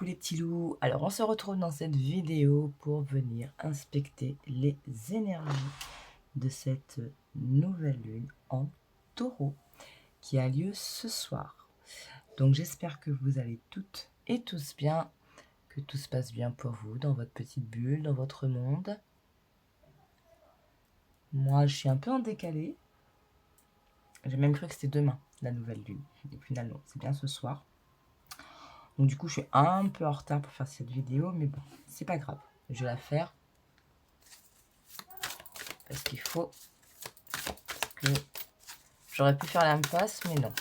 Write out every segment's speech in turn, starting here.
Coucou les petits loups, alors on se retrouve dans cette vidéo pour venir inspecter les énergies de cette nouvelle lune en taureau qui a lieu ce soir. Donc j'espère que vous allez toutes et tous bien, que tout se passe bien pour vous dans votre petite bulle, dans votre monde. Moi je suis un peu en décalé, j'ai même cru que c'était demain la nouvelle lune, et finalement c'est bien ce soir. Donc du coup, je suis un peu en retard pour faire cette vidéo, mais bon, c'est pas grave. Je vais la faire parce qu'il faut que j'aurais pu faire l'impasse, mais non.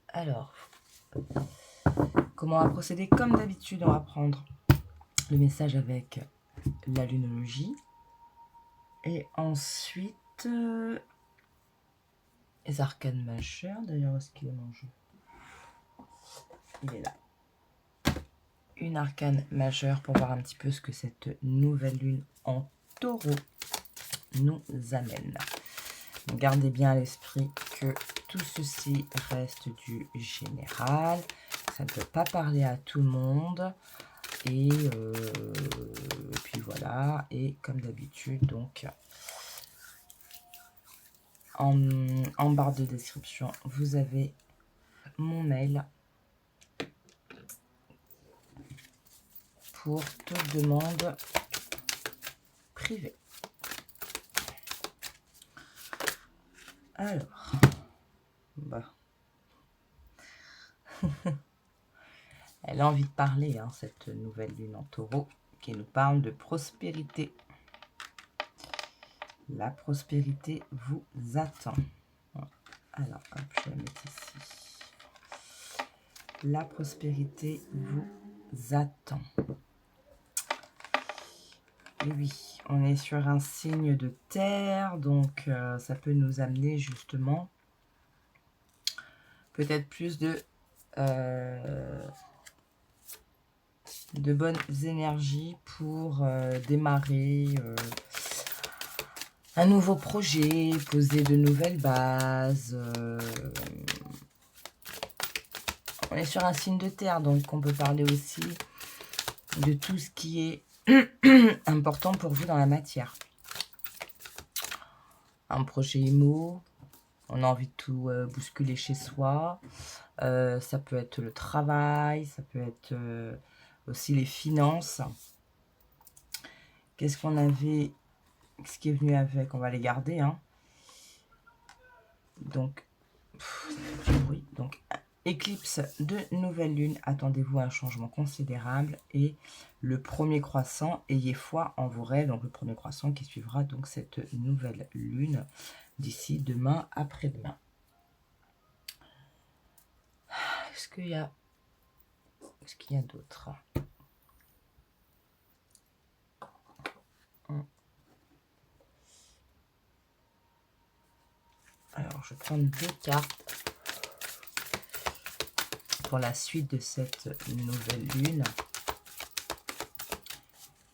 Alors, comment on va procéder? Comme d'habitude, on va prendre le message avec la lunologie et ensuite les arcanes majeures. D'ailleurs, où est-ce qu'il est mon jeu? Il est là. Une arcane majeure pour voir un petit peu ce que cette nouvelle lune en taureau nous amène. Donc, gardez bien à l'esprit que tout ceci reste du général. Ça ne peut pas parler à tout le monde. Et puis voilà. Et comme d'habitude, donc en barre de description, vous avez mon mail pour toute demande privée. Alors, bah. Elle a envie de parler, hein, cette nouvelle lune en taureau, qui nous parle de prospérité. La prospérité vous attend. Alors, hop, je vais la mettre ici. La prospérité vous attend. Et oui, on est sur un signe de terre, donc ça peut nous amener justement peut-être plus de bonnes énergies pour démarrer un nouveau projet, poser de nouvelles bases. On est sur un signe de terre, donc on peut parler aussi de tout ce qui est important pour vous dans la matière. Un projet IMO, on a envie de tout bousculer chez soi. Ça peut être le travail, ça peut être aussi les finances. Qu'est-ce qu'on avait, ce qui est venu avec, on va les garder. Hein. Donc, du bruit. Donc, éclipse de nouvelle lune, attendez-vous à un changement considérable. Et le premier croissant, ayez foi en vos rêves. Donc, le premier croissant qui suivra donc cette nouvelle lune d'ici demain, après-demain. Est-ce qu'il y a d'autres? Alors, je vais prendre 2 cartes pour la suite de cette nouvelle lune.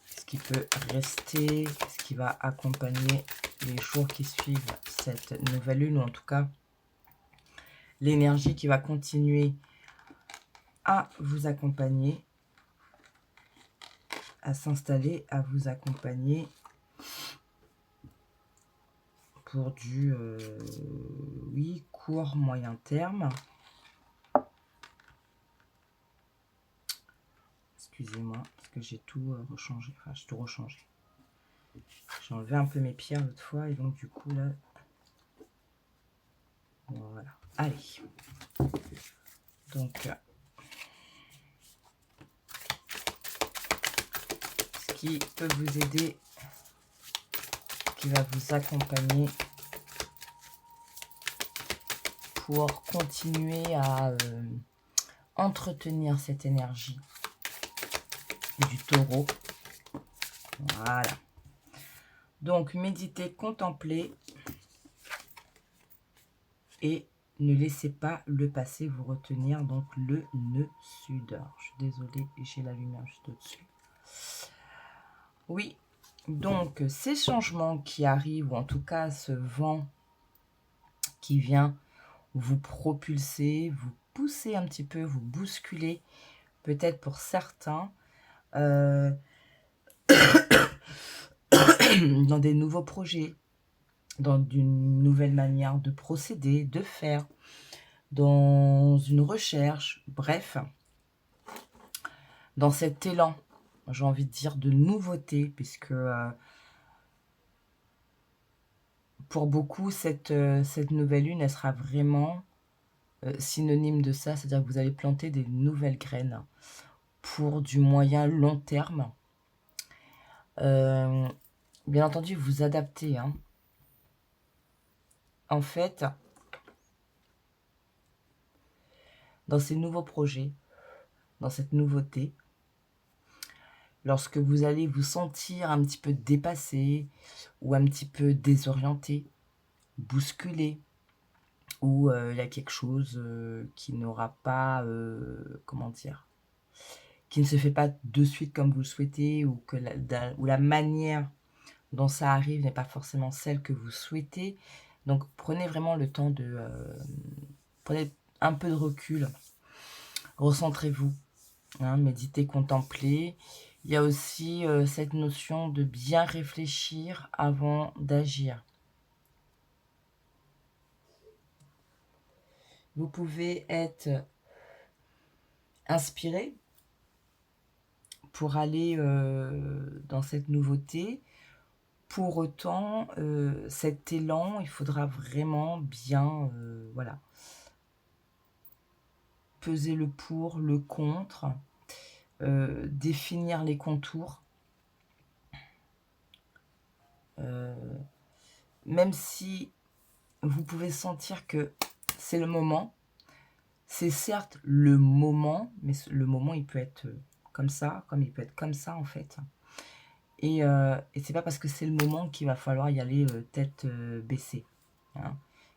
Ce qui peut rester, ce qui va accompagner les jours qui suivent cette nouvelle lune, ou en tout cas l'énergie qui va continuer à vous accompagner, à s'installer, à vous accompagner pour du oui, court, moyen terme. Excusez-moi, parce que j'ai tout rechangé. Enfin, j'ai tout rechangé. J'ai enlevé un peu mes pierres l'autre fois, et donc du coup, là... Voilà. Allez. Donc... ce qui peut vous aider, qui va vous accompagner pour continuer à entretenir cette énergie du taureau. Voilà. Donc, méditez, contemplez et ne laissez pas le passé vous retenir. Donc, le nœud sud. Alors, je suis désolée, j'ai la lumière juste au-dessus. Oui, donc ces changements qui arrivent, ou en tout cas ce vent qui vient vous propulser, vous pousser un petit peu, vous bousculer, peut-être pour certains, dans des nouveaux projets, dans une nouvelle manière de procéder, de faire, dans une recherche, bref, dans cet élan, j'ai envie de dire, de nouveauté, puisque pour beaucoup, cette nouvelle lune, elle sera vraiment synonyme de ça, c'est-à-dire que vous allez planter des nouvelles graines pour du moyen long terme. Bien entendu, vous adaptez. Hein. En fait, dans ces nouveaux projets, dans cette nouveauté, lorsque vous allez vous sentir un petit peu dépassé ou un petit peu désorienté, bousculé, ou il y a quelque chose qui n'aura pas, comment dire, qui ne se fait pas de suite comme vous le souhaitez, ou que la manière dont ça arrive n'est pas forcément celle que vous souhaitez. Donc prenez vraiment le temps de... prenez un peu de recul, recentrez-vous, hein, méditez, contemplez. Il y a aussi cette notion de bien réfléchir avant d'agir. Vous pouvez être inspiré pour aller dans cette nouveauté. Pour autant, cet élan, il faudra vraiment bien, voilà, peser le pour, le contre, définir les contours. Même si vous pouvez sentir que c'est le moment, c'est certes le moment, mais le moment, il peut être comme ça, comme il peut être comme ça, en fait. Et c'est pas parce que c'est le moment qu'il va falloir y aller tête baissée. Hein.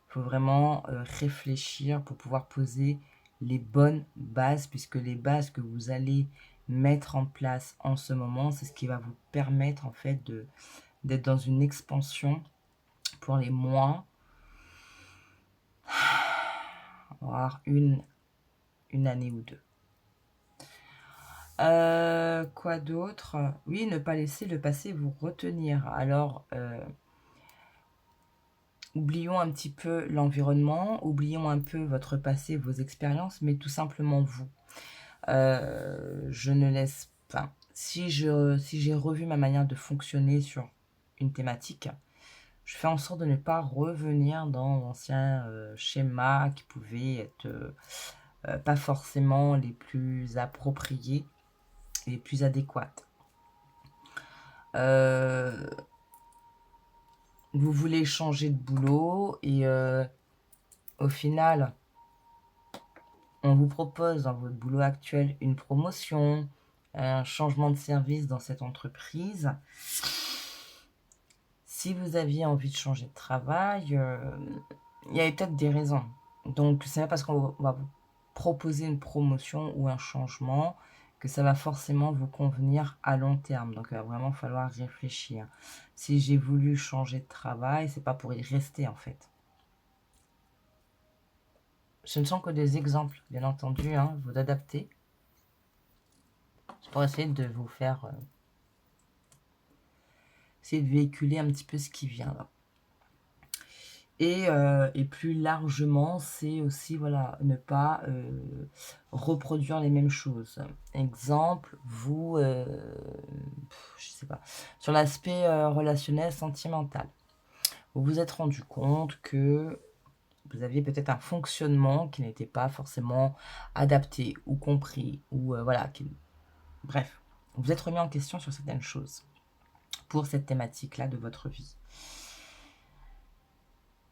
Il faut vraiment réfléchir pour pouvoir poser les bonnes bases, puisque les bases que vous allez mettre en place en ce moment, c'est ce qui va vous permettre en fait d'être dans une expansion pour les mois, voire une année ou deux. Quoi d'autre? Oui, ne pas laisser le passé vous retenir. Alors, oublions un petit peu l'environnement, oublions un peu votre passé, vos expériences, mais tout simplement vous. Je ne laisse pas. Si j'ai revu ma manière de fonctionner sur une thématique, je fais en sorte de ne pas revenir dans l'ancien schéma qui pouvait être pas forcément les plus appropriés, les plus adéquates. Vous voulez changer de boulot et au final, on vous propose dans votre boulot actuel une promotion, un changement de service dans cette entreprise. Si vous aviez envie de changer de travail, il y avait peut-être des raisons. Donc, c'est pas parce qu'on va vous proposer une promotion ou un changement que ça va forcément vous convenir à long terme. Donc, il va vraiment falloir réfléchir. Si j'ai voulu changer de travail, c'est pas pour y rester en fait. Ce ne sont que des exemples, bien entendu, hein, vous adaptez. C'est pour essayer de vous faire... essayer de véhiculer un petit peu ce qui vient là. Et plus largement, c'est aussi voilà, ne pas reproduire les mêmes choses. Exemple, vous, je sais pas, sur l'aspect relationnel, sentimental, vous vous êtes rendu compte que vous aviez peut-être un fonctionnement qui n'était pas forcément adapté ou compris, ou voilà, bref, vous vous êtes remis en question sur certaines choses pour cette thématique-là de votre vie.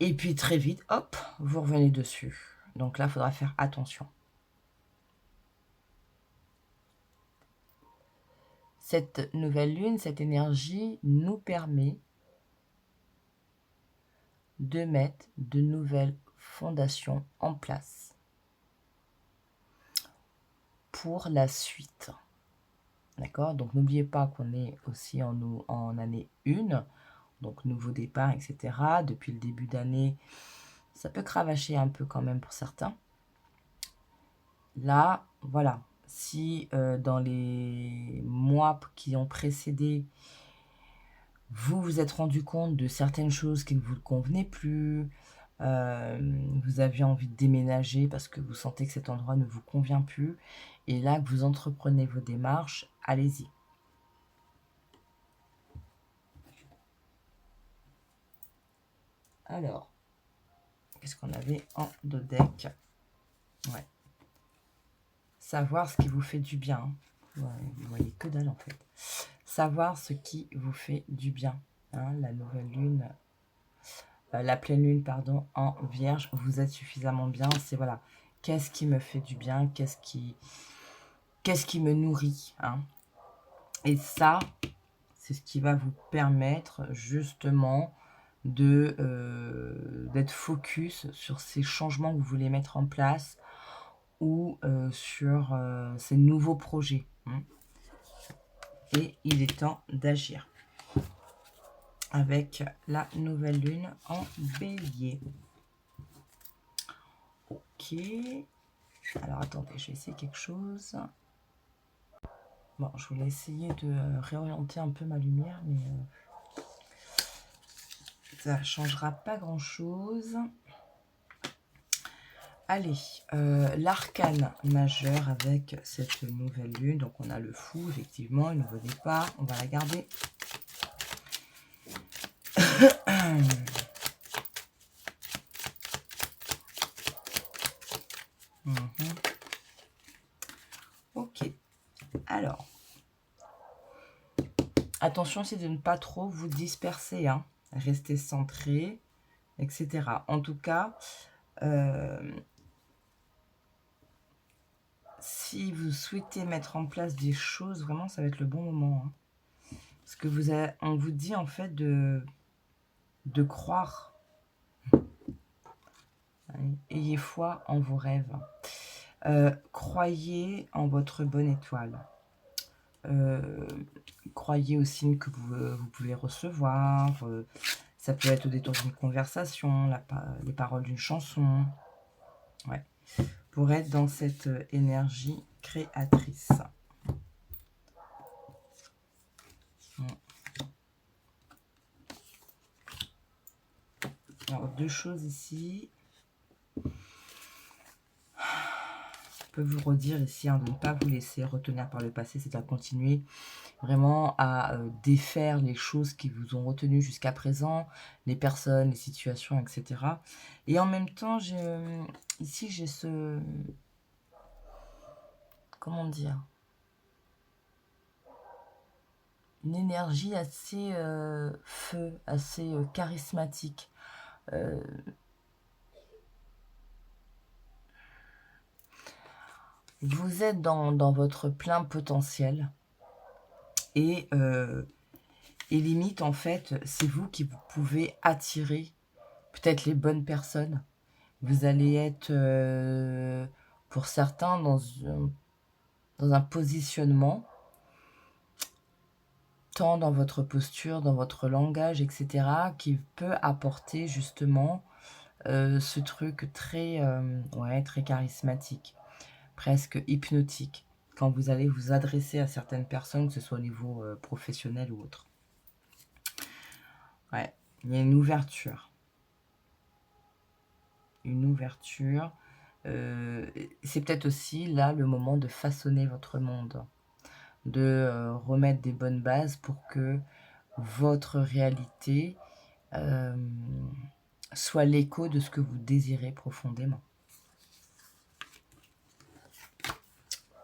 Et puis très vite, hop, vous revenez dessus. Donc là, il faudra faire attention. Cette nouvelle lune, cette énergie nous permet de mettre de nouvelles fondations en place pour la suite. D'accord? Donc n'oubliez pas qu'on est aussi en année 1, donc nouveau départ, etc. Depuis le début d'année, Ça peut cravacher un peu quand même pour certains. Là, voilà. Si dans les mois qui ont précédé, vous vous êtes rendu compte de certaines choses qui ne vous convenaient plus, vous aviez envie de déménager parce que vous sentez que cet endroit ne vous convient plus, et là que vous entreprenez vos démarches, allez-y. Alors, qu'est-ce qu'on avait en dos deck? Ouais. Savoir ce qui vous fait du bien. Ouais, vous voyez que dalle en fait. Savoir ce qui vous fait du bien. Hein, la nouvelle lune, la pleine lune, pardon, en Vierge, vous êtes suffisamment bien. C'est voilà, qu'est-ce qui me fait du bien, qu'est-ce qui me nourrit. Hein. Et ça, c'est ce qui va vous permettre justement d'être focus sur ces changements que vous voulez mettre en place ou sur ces nouveaux projets. Hein. Et il est temps d'agir avec la nouvelle lune en Bélier. Ok. Alors attendez, je vais essayer quelque chose. Bon, je voulais essayer de réorienter un peu ma lumière, mais ça ne changera pas grand-chose. Allez, l'arcane majeur avec cette nouvelle lune. Donc on a le fou, effectivement, il ne venait pas. On va la garder. Ok. Alors, attention, c'est de ne pas trop vous disperser. Hein. Restez centré, etc. En tout cas, si vous souhaitez mettre en place des choses, vraiment, ça va être le bon moment. Hein. Parce que on vous dit en fait de croire. Ayez foi en vos rêves. Croyez en votre bonne étoile. Croyez aux signes que vous pouvez recevoir. Ça peut être au détour d'une conversation, les paroles d'une chanson. Ouais. Pour être dans cette énergie créatrice. Alors, deux choses ici. Je peux vous redire ici hein, de ne pas vous laisser retenir par le passé, c'est à continuer vraiment à défaire les choses qui vous ont retenu jusqu'à présent, les personnes, les situations, etc. Et en même temps, ici j'ai ce... Comment dire? Une énergie assez feu, assez charismatique. Vous êtes dans votre plein potentiel et limite, en fait, c'est vous qui vous pouvez attirer peut-être les bonnes personnes. Vous allez être, pour certains, dans un positionnement, tant dans votre posture, dans votre langage, etc., qui peut apporter justement ce truc très, très charismatique. Presque hypnotique, quand vous allez vous adresser à certaines personnes, que ce soit au niveau professionnel ou autre. Ouais, il y a une ouverture. Une ouverture. C'est peut-être aussi là le moment de façonner votre monde, de remettre des bonnes bases pour que votre réalité soit l'écho de ce que vous désirez profondément.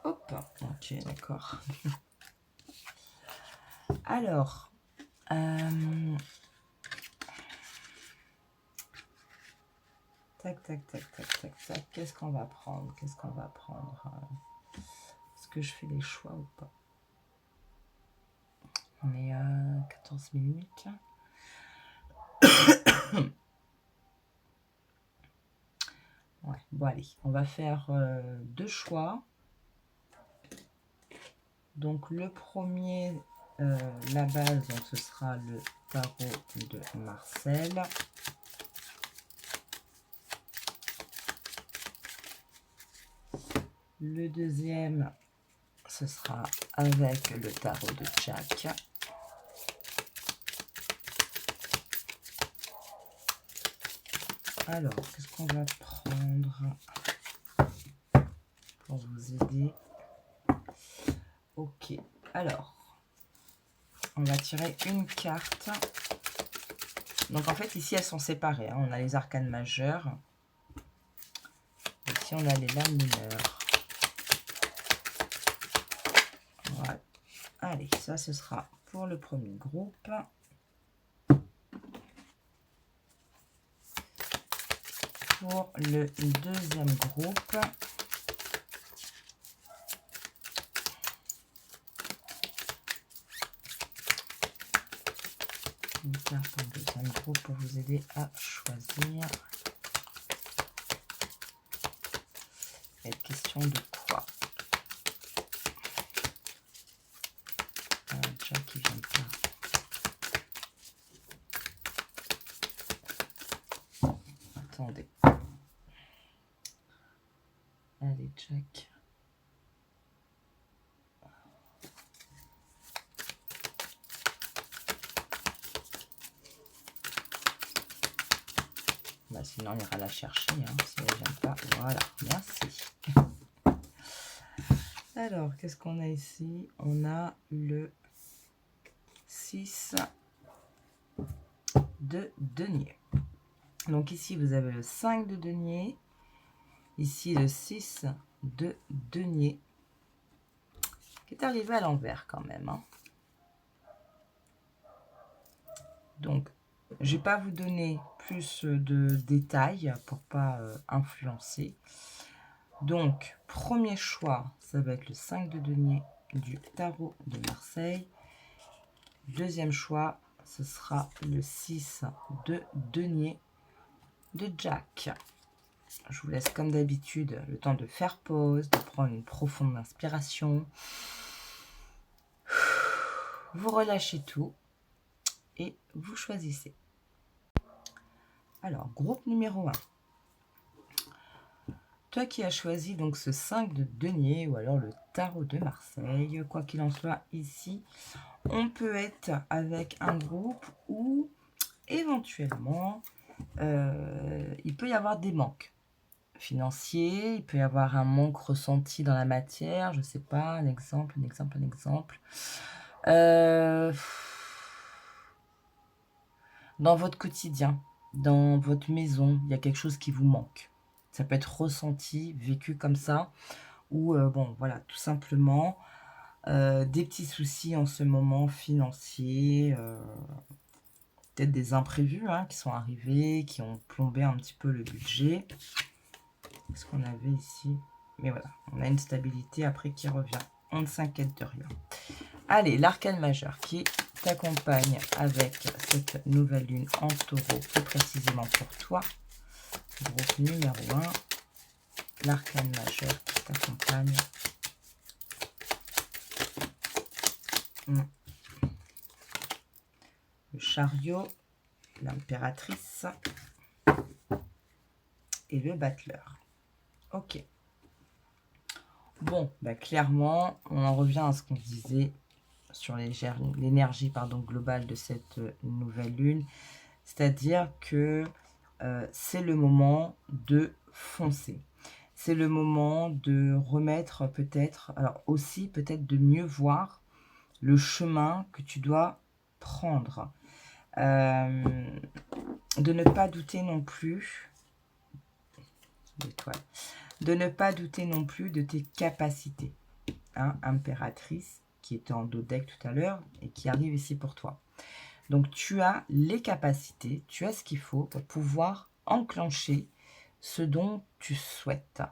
Hop, ok, d'accord. Alors, tac, tac, tac, tac, tac, tac. Qu'est-ce qu'on va prendre? Qu'est-ce qu'on va prendre? Est-ce que je fais des choix ou pas? On est à 14 minutes. Ouais, bon allez, on va faire deux choix. Donc le premier, la base, donc ce sera le tarot de Marcel. Le deuxième, ce sera avec le tarot de Jack. Alors, qu'est-ce qu'on va prendre pour vous aider? Ok, alors, on va tirer une carte. Donc, en fait, ici, elles sont séparées. Hein. On a les arcanes majeures. Ici, on a les lames mineures. Voilà. Allez, ça, ce sera pour le premier groupe. Pour le deuxième groupe, une carte pour le deuxième groupe pour vous aider à choisir. Il y a question de quoi? Jack qui vient pas. Attendez. Allez, Jack. Bah, sinon, on ira la chercher, hein, si elle ne vient pas. Voilà, merci. Alors, qu'est-ce qu'on a ici? On a le 6 de denier. Donc ici, vous avez le 5 de denier. Ici, le 6 de denier. Qui est arrivé à l'envers quand même. Hein. Donc, je ne vais pas vous donner plus de détails pour pas influencer. Donc, premier choix, ça va être le 5 de denier du tarot de Marseille. Deuxième choix, ce sera le 6 de denier de Jack. Je vous laisse comme d'habitude le temps de faire pause, de prendre une profonde inspiration. Vous relâchez tout et vous choisissez. Alors, groupe numéro 1. Toi qui as choisi donc ce 5 de denier ou alors le tarot de Marseille, quoi qu'il en soit, ici, on peut être avec un groupe où éventuellement il peut y avoir des manques financiers, il peut y avoir un manque ressenti dans la matière, je sais pas, un exemple. Dans votre quotidien, dans votre maison, il y a quelque chose qui vous manque. Ça peut être ressenti, vécu comme ça, ou bon, voilà, tout simplement des petits soucis en ce moment financiers, peut-être des imprévus hein, qui sont arrivés, qui ont plombé un petit peu le budget. Qu'est-ce qu'on avait ici? Mais voilà, on a une stabilité après qui revient. On ne s'inquiète de rien. Allez, l'arcane majeur qui t'accompagne avec cette nouvelle lune en taureau, plus précisément pour toi. Groupe numéro 1, l'arcane majeur qui t'accompagne. Le chariot, l'impératrice et le battleur. Ok. Bon, bah clairement, on en revient à ce qu'on disait sur l'énergie globale de cette nouvelle lune. C'est-à-dire que c'est le moment de foncer. C'est le moment de remettre peut-être, alors aussi peut-être de mieux voir le chemin que tu dois prendre. De ne pas douter non plus, l'étoile, de ne pas douter non plus de tes capacités. Hein, impératrice, qui était en dos deck tout à l'heure et qui arrive ici pour toi. Donc, tu as les capacités, tu as ce qu'il faut pour pouvoir enclencher ce dont tu souhaites.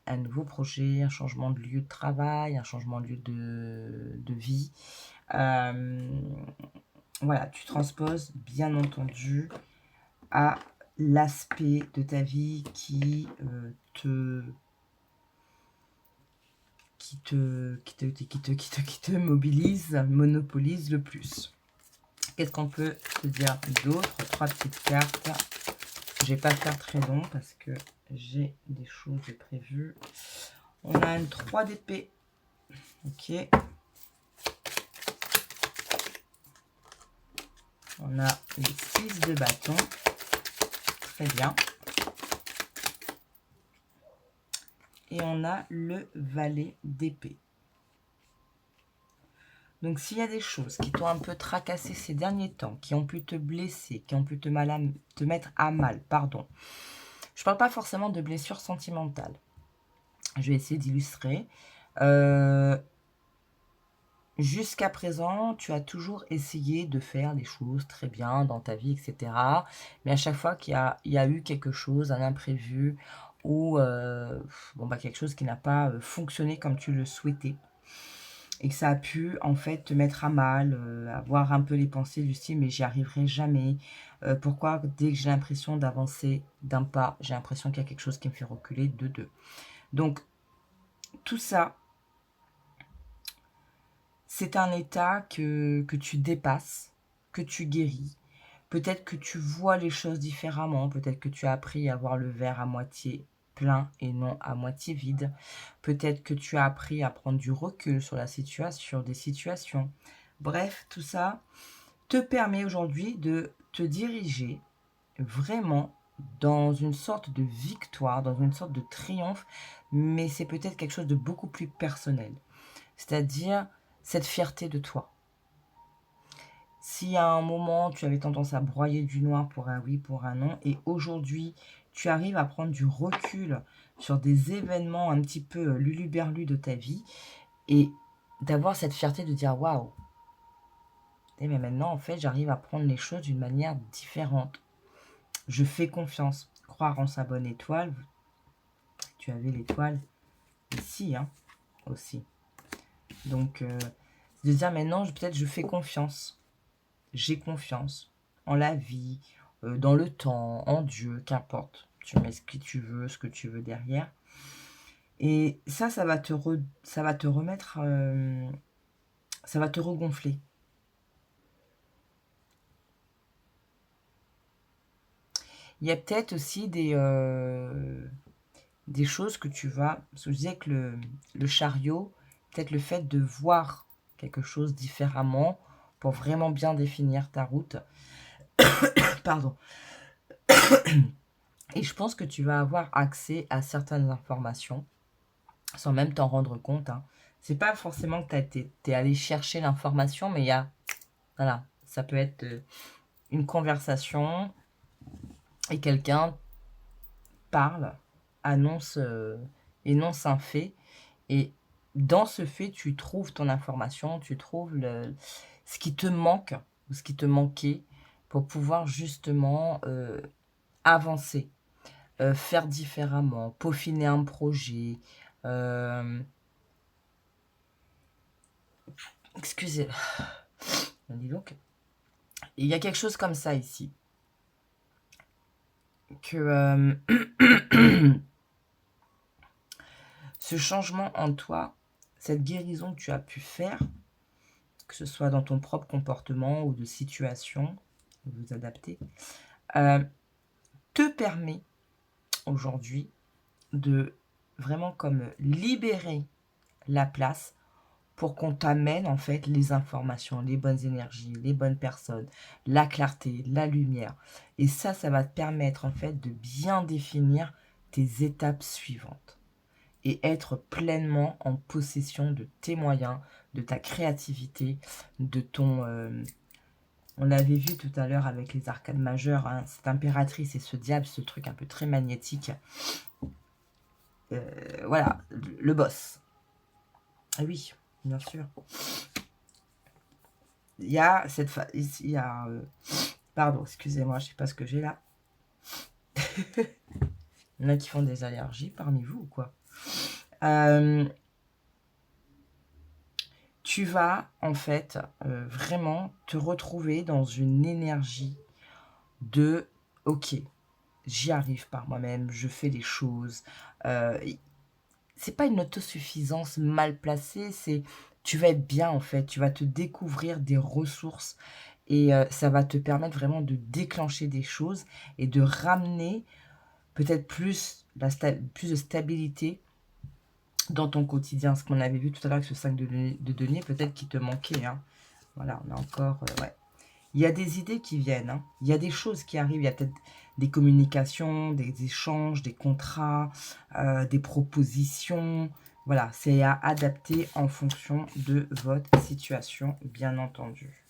Un nouveau projet, un changement de lieu de travail, un changement de lieu de vie. Voilà, tu transposes, bien entendu, à l'aspect de ta vie qui te mobilise, monopolise le plus. Qu'est-ce qu'on peut te dire d'autre? 3 petites cartes. Je vais pas faire très long parce que j'ai des choses prévues. On a une 3 d'épée. Ok. On a les 6 de bâton. Très bien. Et on a le valet d'épée. Donc, s'il y a des choses qui t'ont un peu tracassé ces derniers temps, qui ont pu te blesser, qui ont pu te mettre à mal, pardon. Je ne parle pas forcément de blessures sentimentales. Je vais essayer d'illustrer. Jusqu'à présent, tu as toujours essayé de faire les choses très bien dans ta vie, etc. Mais à chaque fois qu'il y a eu quelque chose, un imprévu, ou quelque chose qui n'a pas fonctionné comme tu le souhaitais, et que ça a pu en fait te mettre à mal, avoir un peu les pensées du style mais j'y arriverai jamais. Pourquoi dès que j'ai l'impression d'avancer d'un pas, j'ai l'impression qu'il y a quelque chose qui me fait reculer de deux. Donc tout ça, c'est un état que tu dépasses, que tu guéris. Peut-être que tu vois les choses différemment, peut-être que tu as appris à voir le verre à moitié plein et non à moitié vide. Peut-être que tu as appris à prendre du recul sur la situation, des situations. Bref, tout ça te permet aujourd'hui de te diriger vraiment dans une sorte de victoire, dans une sorte de triomphe, mais c'est peut-être quelque chose de beaucoup plus personnel. C'est-à-dire cette fierté de toi. Si à un moment, tu avais tendance à broyer du noir pour un oui, pour un non, et aujourd'hui, tu arrives à prendre du recul sur des événements un petit peu luluberlus de ta vie, et d'avoir cette fierté de dire « Waouh, mais maintenant, en fait, j'arrive à prendre les choses d'une manière différente. Je fais confiance. » Croire en sa bonne étoile. Tu avais l'étoile ici, hein, aussi. Donc, de dire maintenant, peut-être je fais confiance. J'ai confiance en la vie, dans le temps, en Dieu, qu'importe. Tu mets ce que tu veux derrière. Et ça va te remettre, ça va te regonfler. Il y a peut-être aussi des choses que tu vas... Parce que je disais que le chariot, peut-être le fait de voir quelque chose différemment pour vraiment bien définir ta route. Pardon. Et je pense que tu vas avoir accès à certaines informations sans même t'en rendre compte. Hein. C'est pas forcément que t'es allé chercher l'information, mais il y a... Voilà, ça peut être une conversation et quelqu'un parle, annonce, énonce un fait. Et dans ce fait, tu trouves ton information, tu trouves ce qui te manque ou ce qui te manquait pour pouvoir justement avancer, faire différemment, peaufiner un projet. Excusez. Dis donc. Il y a quelque chose comme ça ici. Que ce changement en toi, cette guérison que tu as pu faire, que ce soit dans ton propre comportement ou de situation, vous adapter, te permet aujourd'hui de vraiment comme libérer la place pour qu'on t'amène en fait les informations, les bonnes énergies, les bonnes personnes, la clarté, la lumière. Et ça va te permettre en fait de bien définir tes étapes suivantes et être pleinement en possession de tes moyens, de ta créativité, de ton... on l'avait vu tout à l'heure avec les arcades majeures, hein, cette impératrice et ce diable, ce truc un peu très magnétique. Voilà, le boss. Ah oui, bien sûr. Il y a cette phase, il y a... pardon, excusez-moi, je ne sais pas ce que j'ai là. Il y en a qui font des allergies parmi vous ou quoi? Tu vas en fait vraiment te retrouver dans une énergie de « Ok, j'y arrive par moi-même, je fais les choses. » C'est pas une autosuffisance mal placée, c'est tu vas être bien en fait, tu vas te découvrir des ressources et ça va te permettre vraiment de déclencher des choses et de ramener peut-être plus de stabilité dans ton quotidien. Ce qu'on avait vu tout à l'heure avec ce 5 de denier, peut-être qu'il te manquait. Hein. Voilà, on a encore... ouais. Il y a des idées qui viennent. Hein. Il y a des choses qui arrivent. Il y a peut-être des communications, des échanges, des contrats, des propositions. Voilà, c'est à adapter en fonction de votre situation, bien entendu.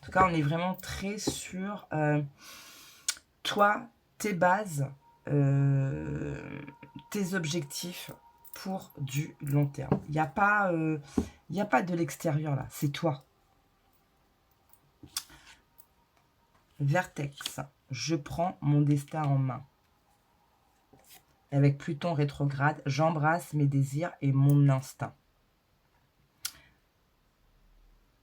En tout cas, on est vraiment très sur toi, tes bases, tes objectifs pour du long terme. Il n'y a pas de l'extérieur là, c'est toi. Vertex, je prends mon destin en main. Avec Pluton rétrograde, j'embrasse mes désirs et mon instinct.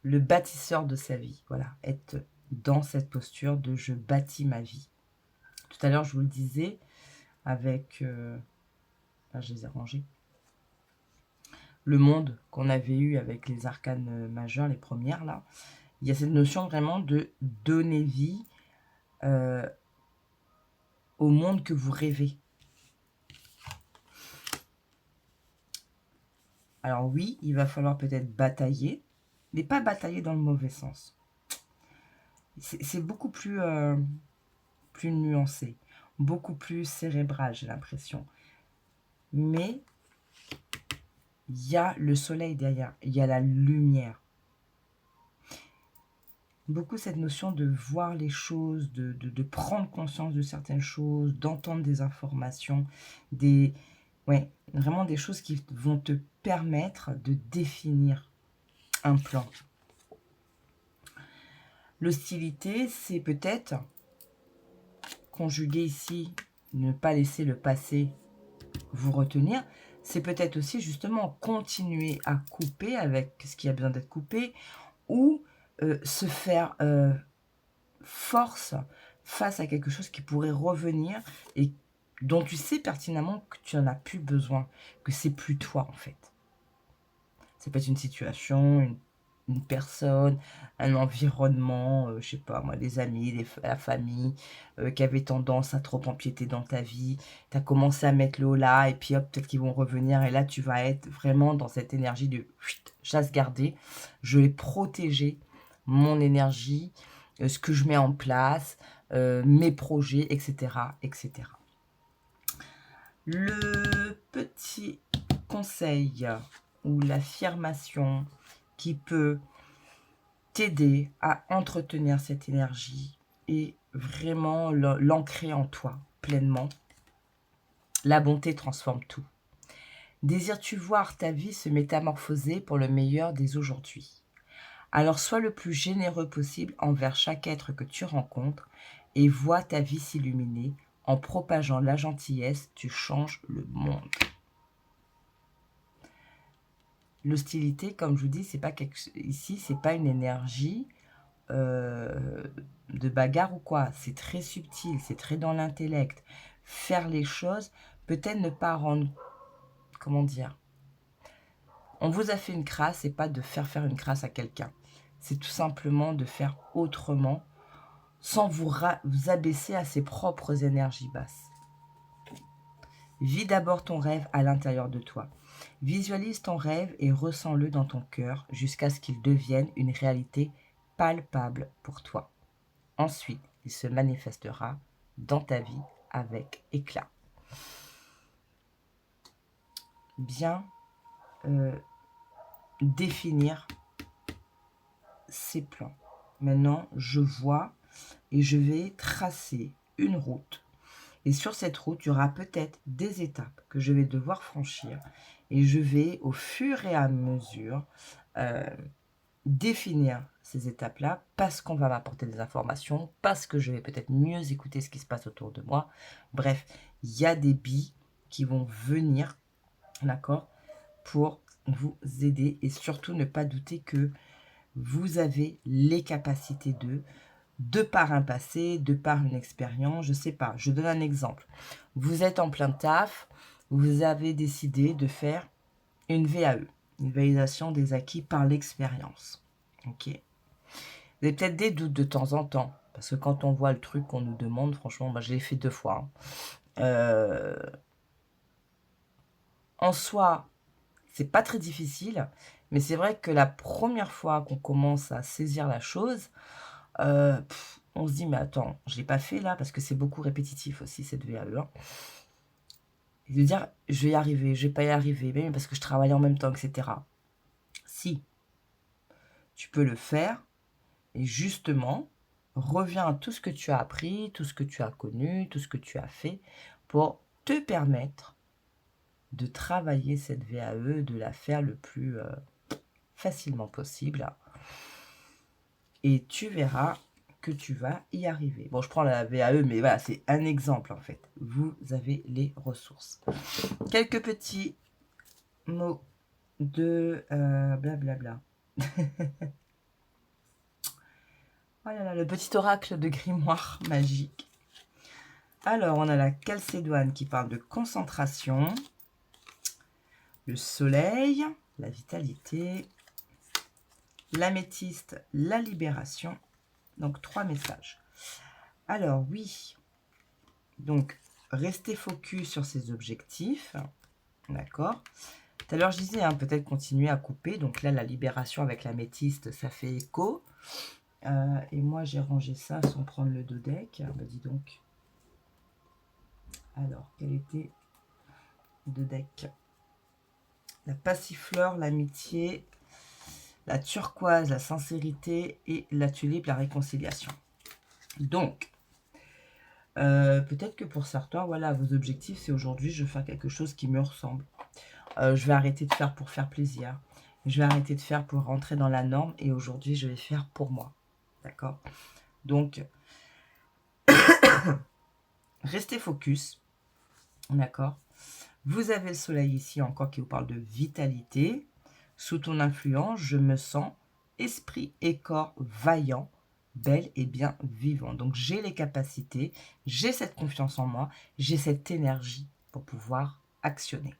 Le bâtisseur de sa vie, voilà, être dans cette posture de je bâtis ma vie. Tout à l'heure, je vous le disais, avec... là, je les ai rangés. Le monde qu'on avait eu avec les arcanes majeures, les premières, là. Il y a cette notion vraiment de donner vie au monde que vous rêvez. Alors oui, il va falloir peut-être batailler, mais pas batailler dans le mauvais sens. C'est beaucoup plus nuancé, beaucoup plus cérébral, j'ai l'impression. Mais il y a le soleil derrière, il y a la lumière. Beaucoup cette notion de voir les choses, de prendre conscience de certaines choses, d'entendre des informations, ouais, vraiment des choses qui vont te permettre de définir un plan. L'hostilité, c'est peut-être conjuguer ici, ne pas laisser le passé vous retenir. C'est peut-être aussi justement continuer à couper avec ce qui a besoin d'être coupé ou se faire force face à quelque chose qui pourrait revenir et dont tu sais pertinemment que tu n'en as plus besoin, que c'est plus toi en fait. Ça peut être une situation, une personne, un environnement, je sais pas moi, des amis, la famille, qui avaient tendance à trop empiéter dans ta vie. Tu as commencé à mettre le haut là, et puis hop, peut-être qu'ils vont revenir, et là tu vas être vraiment dans cette énergie de chasse gardée. Je vais protéger mon énergie, ce que je mets en place, mes projets, etc., etc. Le petit conseil ou l'affirmation qui peut t'aider à entretenir cette énergie et vraiment l'ancrer en toi pleinement. La bonté transforme tout. Désires-tu voir ta vie se métamorphoser pour le meilleur dès aujourd'hui? Alors sois le plus généreux possible envers chaque être que tu rencontres et vois ta vie s'illuminer. En propageant la gentillesse, tu changes le monde. L'hostilité, comme je vous dis, c'est pas ici, c'est pas une énergie de bagarre ou quoi. C'est très subtil, c'est très dans l'intellect. Faire les choses, peut-être ne pas rendre... Comment dire? On vous a fait une crasse et pas de faire une crasse à quelqu'un. C'est tout simplement de faire autrement sans vous abaisser à ses propres énergies basses. Vis d'abord ton rêve à l'intérieur de toi. Visualise ton rêve et ressens-le dans ton cœur jusqu'à ce qu'il devienne une réalité palpable pour toi. Ensuite, il se manifestera dans ta vie avec éclat. Bien définir ses plans. Maintenant, je vois et je vais tracer une route. Et sur cette route, il y aura peut-être des étapes que je vais devoir franchir. Et je vais, au fur et à mesure, définir ces étapes-là parce qu'on va m'apporter des informations, parce que je vais peut-être mieux écouter ce qui se passe autour de moi. Bref, il y a des billes qui vont venir, d'accord, pour vous aider. Et surtout, ne pas douter que vous avez les capacités de par un passé, de par une expérience, je sais pas. Je donne un exemple. Vous êtes en plein taf, vous avez décidé de faire une VAE, une validation des acquis par l'expérience. Ok. Vous avez peut-être des doutes de temps en temps, parce que quand on voit le truc qu'on nous demande, franchement, moi je l'ai fait 2 fois. Hein. en soi, c'est pas très difficile, mais c'est vrai que la première fois qu'on commence à saisir la chose, on se dit: «Mais attends, je l'ai pas fait là», parce que c'est beaucoup répétitif aussi cette VAE, hein. Et de dire: «Je vais y arriver, je vais pas y arriver, mais parce que je travaille en même temps», et cetera. Si, tu peux le faire et justement, reviens à tout ce que tu as appris, tout ce que tu as connu, tout ce que tu as fait pour te permettre de travailler cette VAE, de la faire le plus, facilement possible et tu verras que tu vas y arriver. Bon, je prends la VAE, mais voilà, c'est un exemple en fait. Vous avez les ressources. Quelques petits mots de blablabla. Oh là là, le petit oracle de grimoire magique. Alors, on a la calcédoine qui parle de concentration, le soleil, la vitalité, l'améthyste, la libération. Donc, 3 messages. Alors, oui. Donc, restez focus sur ses objectifs. D'accord. Tout à l'heure, je disais, hein, peut-être continuer à couper. Donc là, la libération avec l'améthyste, ça fait écho. Et moi, j'ai rangé ça sans prendre le dodec. Bah, dis donc. Alors, quel était le dodec? La passiflore, l'amitié, la turquoise, la sincérité et la tulipe, la réconciliation. Donc, peut-être que pour certains, voilà, vos objectifs, c'est aujourd'hui, je veux faire quelque chose qui me ressemble. Je vais arrêter de faire pour faire plaisir. Je vais arrêter de faire pour rentrer dans la norme. Et aujourd'hui, je vais faire pour moi. D'accord? Donc, restez focus. D'accord? Vous avez le soleil ici encore qui vous parle de vitalité. Sous ton influence, je me sens esprit et corps vaillant, bel et bien vivant. Donc, j'ai les capacités, j'ai cette confiance en moi, j'ai cette énergie pour pouvoir actionner.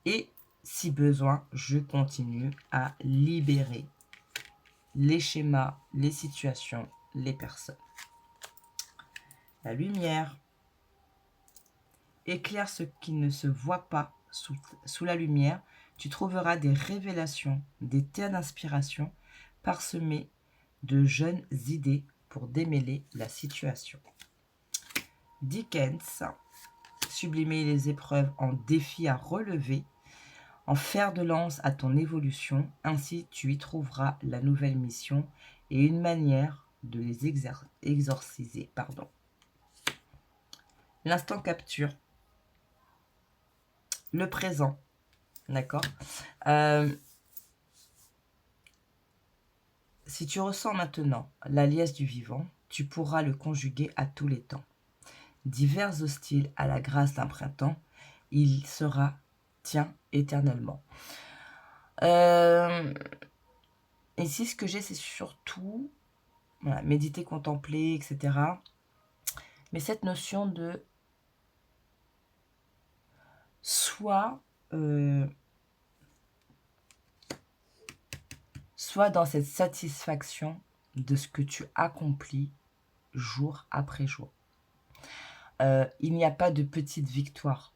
Et si besoin, je continue à libérer les schémas, les situations, les personnes. La lumière éclaire ce qui ne se voit pas sous la lumière. Tu trouveras des révélations, des terres d'inspiration parsemées de jeunes idées pour démêler la situation. Dickens, sublimer les épreuves en défis à relever, en fer de lance à ton évolution, ainsi tu y trouveras la nouvelle mission et une manière de les exorciser. L'instant capture, le présent, d'accord. Si tu ressens maintenant la liesse du vivant, tu pourras le conjuguer à tous les temps. Divers hostiles à la grâce d'un printemps, il sera tien éternellement. Ici, ce que j'ai, c'est surtout voilà, méditer, contempler, etc. Mais cette notion de soit dans cette satisfaction de ce que tu accomplis jour après jour. Il n'y a pas de petite victoire.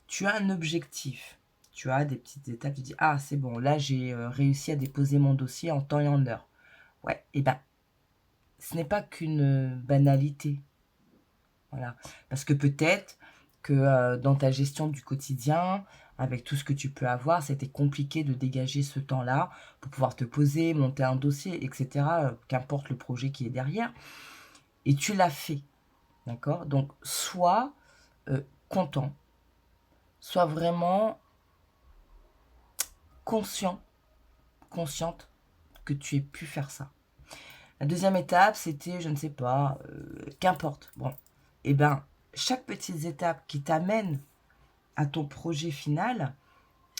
Tu as un objectif. Tu as des petites étapes. Tu dis, ah, c'est bon, là, j'ai réussi à déposer mon dossier en temps et en heure. Ouais, et ben, ce n'est pas qu'une banalité. Voilà. Parce que peut-être que dans ta gestion du quotidien, avec tout ce que tu peux avoir, c'était compliqué de dégager ce temps-là pour pouvoir te poser, monter un dossier, etc. Qu'importe le projet qui est derrière. Et tu l'as fait. D'accord? Donc, sois content. Sois vraiment consciente que tu aies pu faire ça. La deuxième étape, c'était, je ne sais pas, qu'importe. Bon, et ben, chaque petite étape qui t'amène à ton projet final,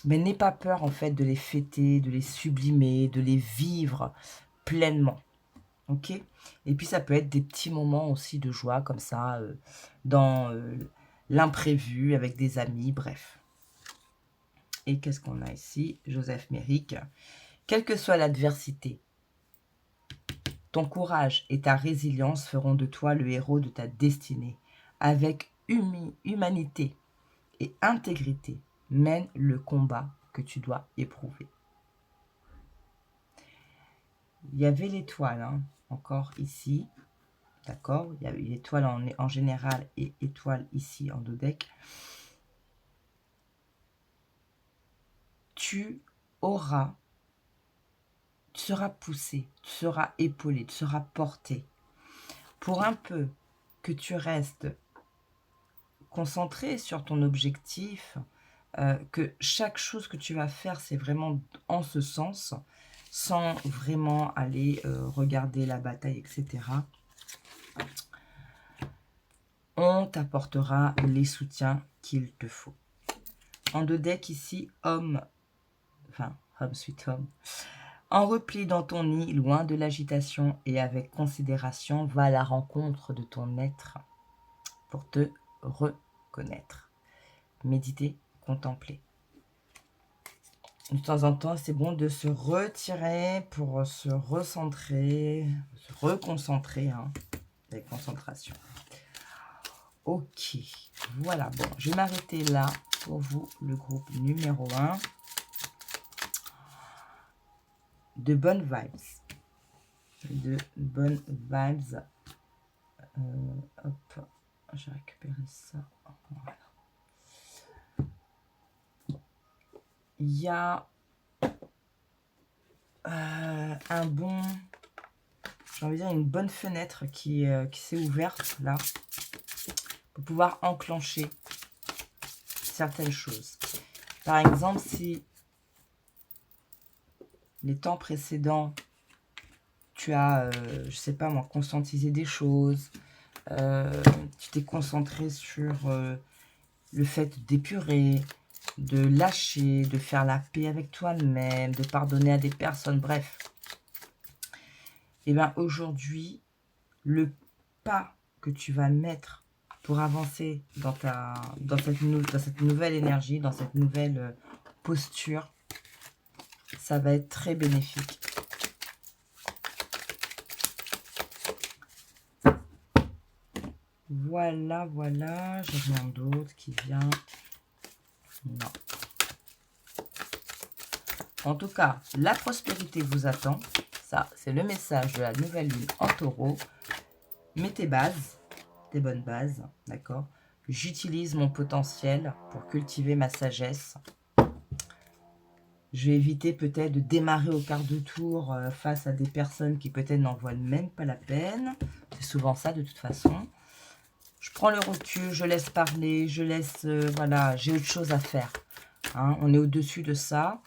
mais n'aie pas peur en fait de les fêter, de les sublimer, de les vivre pleinement. Ok? Et puis ça peut être des petits moments aussi de joie comme ça, dans l'imprévu, avec des amis, bref. Et qu'est-ce qu'on a ici? Joseph Méric. Quelle que soit l'adversité, ton courage et ta résilience feront de toi le héros de ta destinée. Avec humanité et intégrité, mène le combat que tu dois éprouver. Il y avait l'étoile, hein, encore ici. D'accord? Il y a l'étoile en général et étoile ici en dodeck. Tu seras poussé, tu seras épaulé, tu seras porté. Pour un peu que tu restes concentré sur ton objectif, que chaque chose que tu vas faire, c'est vraiment en ce sens, sans vraiment aller regarder la bataille, etc. On t'apportera les soutiens qu'il te faut. En deux decks ici, homme sweet home. En repli dans ton nid, loin de l'agitation et avec considération, va à la rencontre de ton être pour te reconnaître. Méditer, contempler. De temps en temps, c'est bon de se retirer pour se recentrer, se reconcentrer, hein, avec concentration. Ok, voilà, bon, je vais m'arrêter là pour vous, le groupe numéro 1. De bonnes vibes. De bonnes vibes. Hop, j'ai récupéré ça. Voilà. Il y a un bon, j'ai envie de dire une bonne fenêtre qui s'est ouverte là pour pouvoir enclencher certaines choses. Par exemple, si les temps précédents, tu as, je sais pas moi, conscientisé des choses, tu t'es concentré sur le fait d'épurer, de lâcher, de faire la paix avec toi-même, de pardonner à des personnes, bref. Et bien aujourd'hui, le pas que tu vas mettre pour avancer dans cette nouvelle énergie, dans cette nouvelle posture, ça va être très bénéfique. Voilà, voilà, j'ai rien d'autre qui vient. Non. En tout cas, la prospérité vous attend. Ça, c'est le message de la nouvelle lune en taureau. Mets tes bases, tes bonnes bases, d'accord? J'utilise mon potentiel pour cultiver ma sagesse. Je vais éviter peut-être de démarrer au quart de tour face à des personnes qui peut-être n'en valent même pas la peine. C'est souvent ça de toute façon. Je prends le recul, je laisse parler, je laisse... voilà, j'ai autre chose à faire. Hein, on est au-dessus de ça.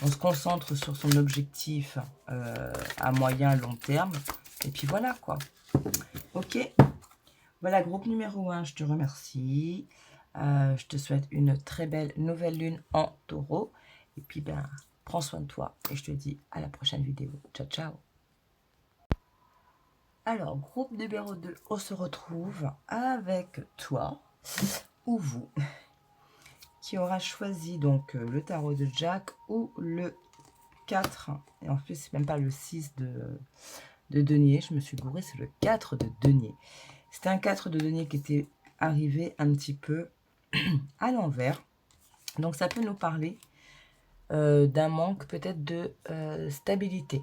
On se concentre sur son objectif à moyen, long terme. Et puis voilà, quoi. Ok. Voilà, groupe numéro 1, je te remercie. Je te souhaite une très belle nouvelle lune en taureau. Et puis, ben, prends soin de toi. Et je te dis à la prochaine vidéo. Ciao, ciao. Alors, groupe numéro 2, on se retrouve avec toi ou vous qui aura choisi donc le tarot de Jack ou le 4. Et en plus, c'est même pas le 6 de denier. Je me suis gourée, c'est le 4 de denier. C'était un 4 de denier qui était arrivé un petit peu à l'envers. Donc, ça peut nous parler d'un manque peut-être de stabilité.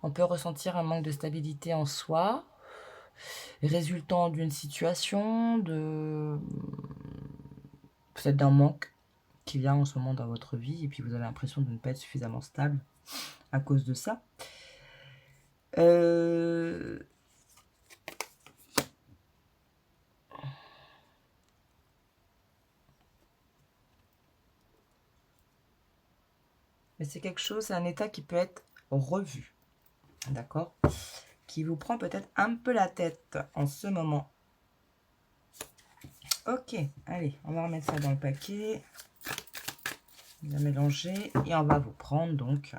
On peut ressentir un manque de stabilité en soi, résultant d'une situation, peut-être d'un manque qu'il y a en ce moment dans votre vie, et puis vous avez l'impression de ne pas être suffisamment stable à cause de ça. Mais c'est quelque chose, c'est un état qui peut être revu, d'accord? Qui vous prend peut-être un peu la tête en ce moment. Ok, allez, on va remettre ça dans le paquet. On va mélanger et on va vous prendre donc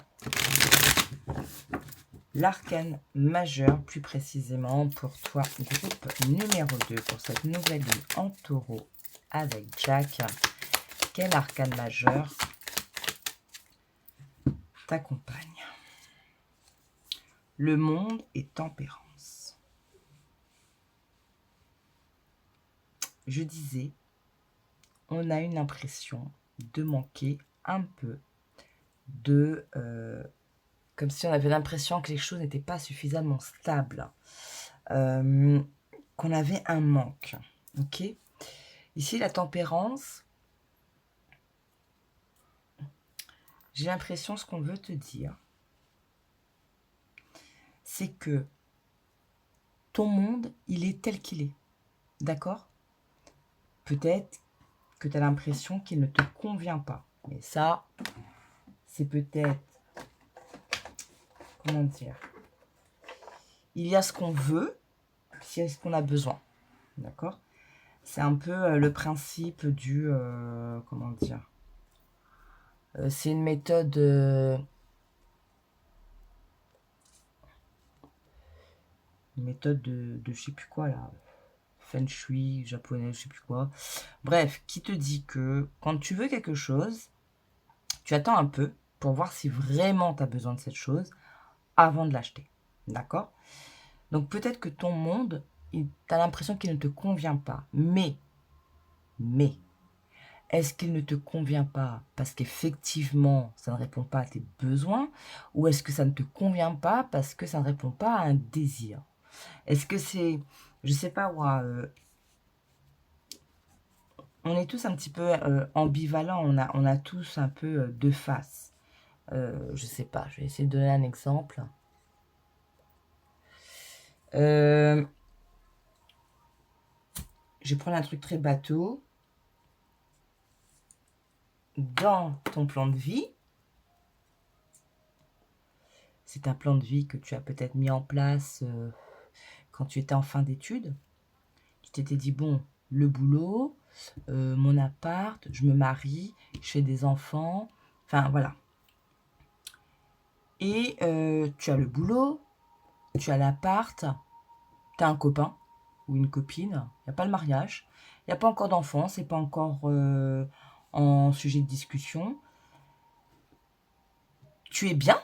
l'arcane majeur, plus précisément pour toi, groupe numéro 2, pour cette nouvelle lune en taureau avec Jack. Quel arcane majeur t'accompagne? Le monde et tempérance. je disais, on a une impression de manquer un peu de... comme si on avait l'impression que les choses n'étaient pas suffisamment stables. Qu'on avait un manque. Ok ? Ici, la tempérance, j'ai l'impression, ce qu'on veut te dire, c'est que ton monde, il est tel qu'il est. D'accord ? Peut-être que tu as l'impression qu'il ne te convient pas. Mais ça, c'est peut-être... Comment dire ? Il y a ce qu'on veut, puis il y a ce qu'on a besoin. D'accord ? C'est un peu le principe du... comment dire ? C'est une méthode... une méthode de je sais plus quoi là. Feng Shui, japonais, je sais plus quoi. Bref, qui te dit que quand tu veux quelque chose, tu attends un peu pour voir si vraiment tu as besoin de cette chose avant de l'acheter. D'accord ? Donc peut-être que ton monde, tu as l'impression qu'il ne te convient pas. Mais, est-ce qu'il ne te convient pas parce qu'effectivement, ça ne répond pas à tes besoins, ou est-ce que ça ne te convient pas parce que ça ne répond pas à un désir ? Est-ce que c'est, je sais pas moi, on est tous un petit peu ambivalents, on a tous un peu deux faces. Je sais pas, je vais essayer de donner un exemple. Je vais prendre un truc très bateau. Dans ton plan de vie, c'est un plan de vie que tu as peut-être mis en place quand tu étais en fin d'études. Tu t'étais dit, bon, le boulot, mon appart, je me marie, je fais des enfants, enfin voilà. Et tu as le boulot, tu as l'appart, tu as un copain ou une copine, il n'y a pas le mariage, il n'y a pas encore d'enfants, c'est pas encore en sujet de discussion. Tu es bien,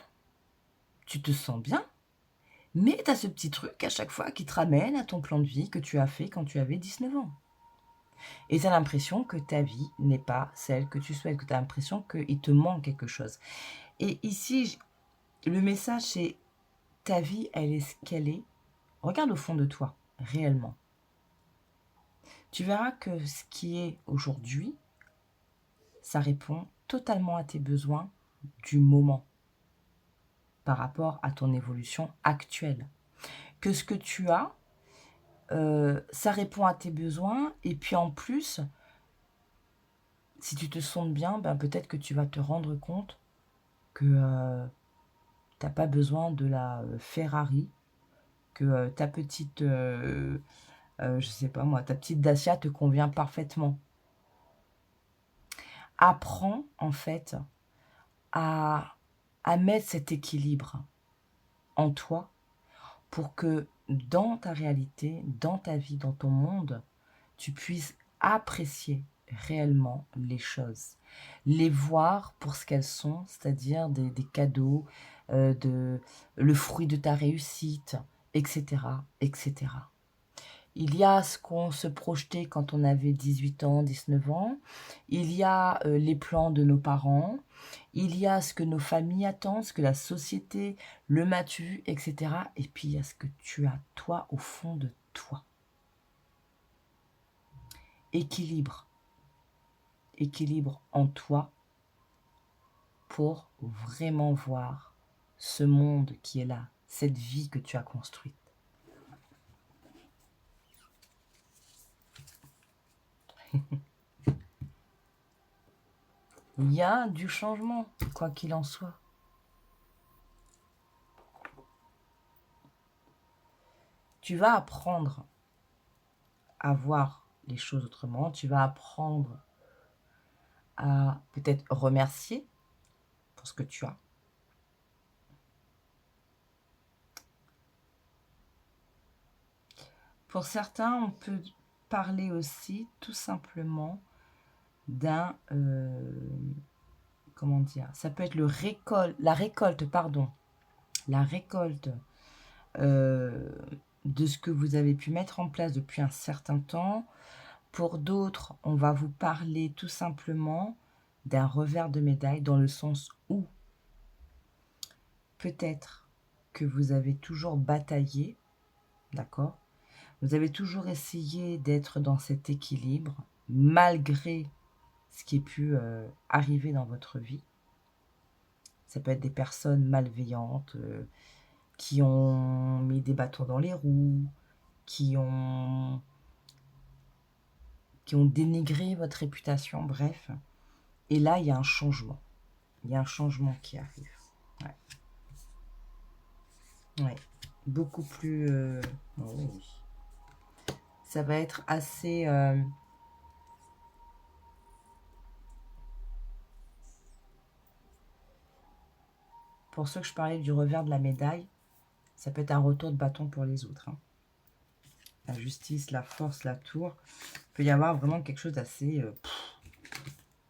tu te sens bien, mais tu as ce petit truc à chaque fois qui te ramène à ton plan de vie que tu as fait quand tu avais 19 ans. Et tu as l'impression que ta vie n'est pas celle que tu souhaites, que tu as l'impression qu'il te manque quelque chose. Et ici, le message, c'est ta vie, elle est ce qu'elle est. Regarde au fond de toi, réellement. Tu verras que ce qui est aujourd'hui, ça répond totalement à tes besoins du moment par rapport à ton évolution actuelle. Que ce que tu as, ça répond à tes besoins et puis en plus, si tu te sens bien, ben peut-être que tu vas te rendre compte que tu n'as pas besoin de la Ferrari, que ta petite, je sais pas moi, ta petite Dacia te convient parfaitement. Apprends en fait à mettre cet équilibre en toi pour que dans ta réalité, dans ta vie, dans ton monde, tu puisses apprécier réellement les choses, les voir pour ce qu'elles sont, c'est-à-dire des cadeaux, le fruit de ta réussite, etc., etc. Il y a ce qu'on se projetait quand on avait 18 ans, 19 ans. Il y a les plans de nos parents. Il y a ce que nos familles attendent, ce que la société, le matu, etc. Et puis il y a ce que tu as toi au fond de toi. Équilibre. Équilibre en toi pour vraiment voir ce monde qui est là, cette vie que tu as construite. Il y a du changement, quoi qu'il en soit. Tu vas apprendre à voir les choses autrement. Tu vas apprendre à peut-être remercier pour ce que tu as. Pour certains, on peut parler aussi tout simplement d'un... comment dire ? Ça peut être la récolte de ce que vous avez pu mettre en place depuis un certain temps Pour d'autres, on va vous parler tout simplement d'un revers de médaille dans le sens où peut-être que vous avez toujours bataillé, d'accord? Vous avez toujours essayé d'être dans cet équilibre malgré ce qui a pu arriver dans votre vie. Ça peut être des personnes malveillantes qui ont mis des bâtons dans les roues, qui ont dénigré votre réputation, bref. Et là, il y a un changement. Il y a un changement qui arrive. Ouais. Ouais. Beaucoup plus... oh oui. Ça va être assez... Pour ceux que je parlais du revers de la médaille, ça peut être un retour de bâton pour les autres. Hein. La justice, la force, la tour. Il peut y avoir vraiment quelque chose d'assez...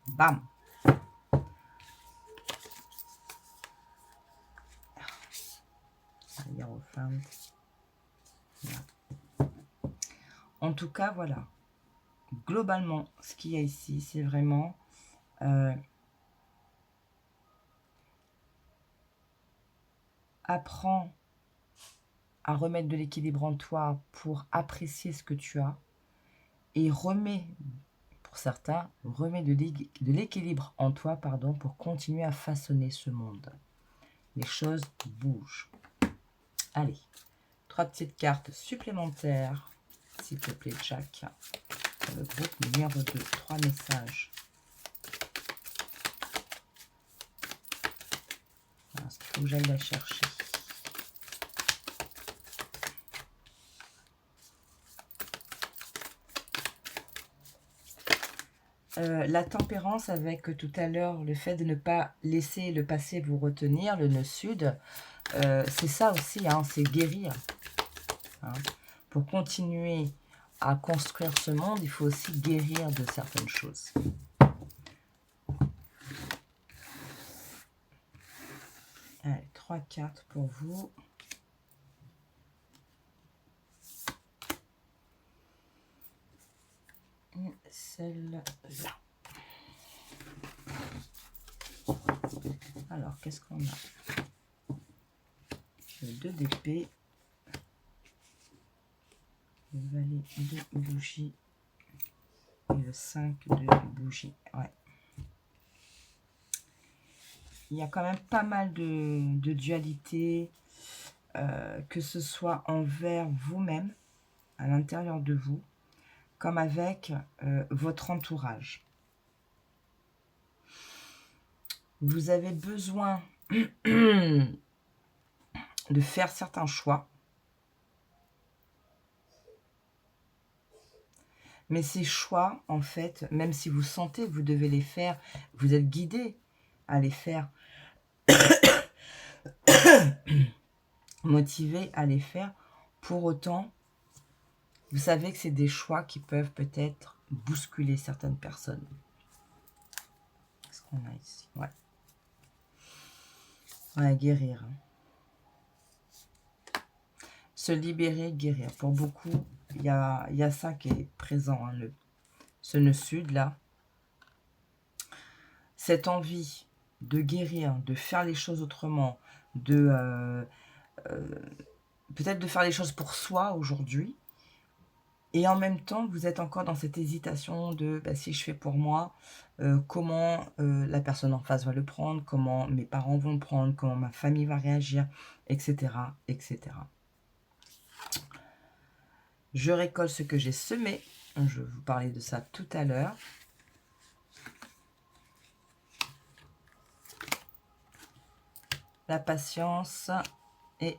bam! En tout cas, voilà. Globalement, ce qu'il y a ici, c'est vraiment... apprends à remettre de l'équilibre en toi pour apprécier ce que tu as. Et remets, pour certains, remets de l'équilibre en toi, pardon, pour continuer à façonner ce monde. Les choses bougent. Allez, 3 petites cartes supplémentaires, s'il te plaît, Jack. Pour le groupe numéro 2, 3 messages. Est-ce qu'il faut que j'aille la chercher? La tempérance avec tout à l'heure, le fait de ne pas laisser le passé vous retenir, le nœud sud, c'est ça aussi, hein, c'est guérir. Hein. Pour continuer à construire ce monde, il faut aussi guérir de certaines choses. Allez, 3 cartes pour vous. Et celle-là. Alors, qu'est-ce qu'on a? Le 2 d'épée. Le valet de bougie. Et le 5 de bougie. Ouais. Il y a quand même pas mal de dualité, que ce soit envers vous-même, à l'intérieur de vous, comme avec votre entourage. Vous avez besoin de faire certains choix. Mais ces choix, en fait, même si vous sentez que vous devez les faire, vous êtes guidé à les faire, motivé à les faire, pour autant, vous savez que c'est des choix qui peuvent peut-être bousculer certaines personnes. Qu'est-ce qu'on a ici? Ouais. Ouais, guérir. Se libérer, guérir. Pour beaucoup, il y a ça qui est présent, hein, ce nœud sud, là. Cette envie de guérir, de faire les choses autrement, de peut-être de faire les choses pour soi aujourd'hui. Et en même temps, vous êtes encore dans cette hésitation de si je fais pour moi, comment la personne en face va le prendre, comment mes parents vont le prendre, comment ma famille va réagir, etc. etc. Je récolte ce que j'ai semé. Je vais vous parler de ça tout à l'heure. La patience et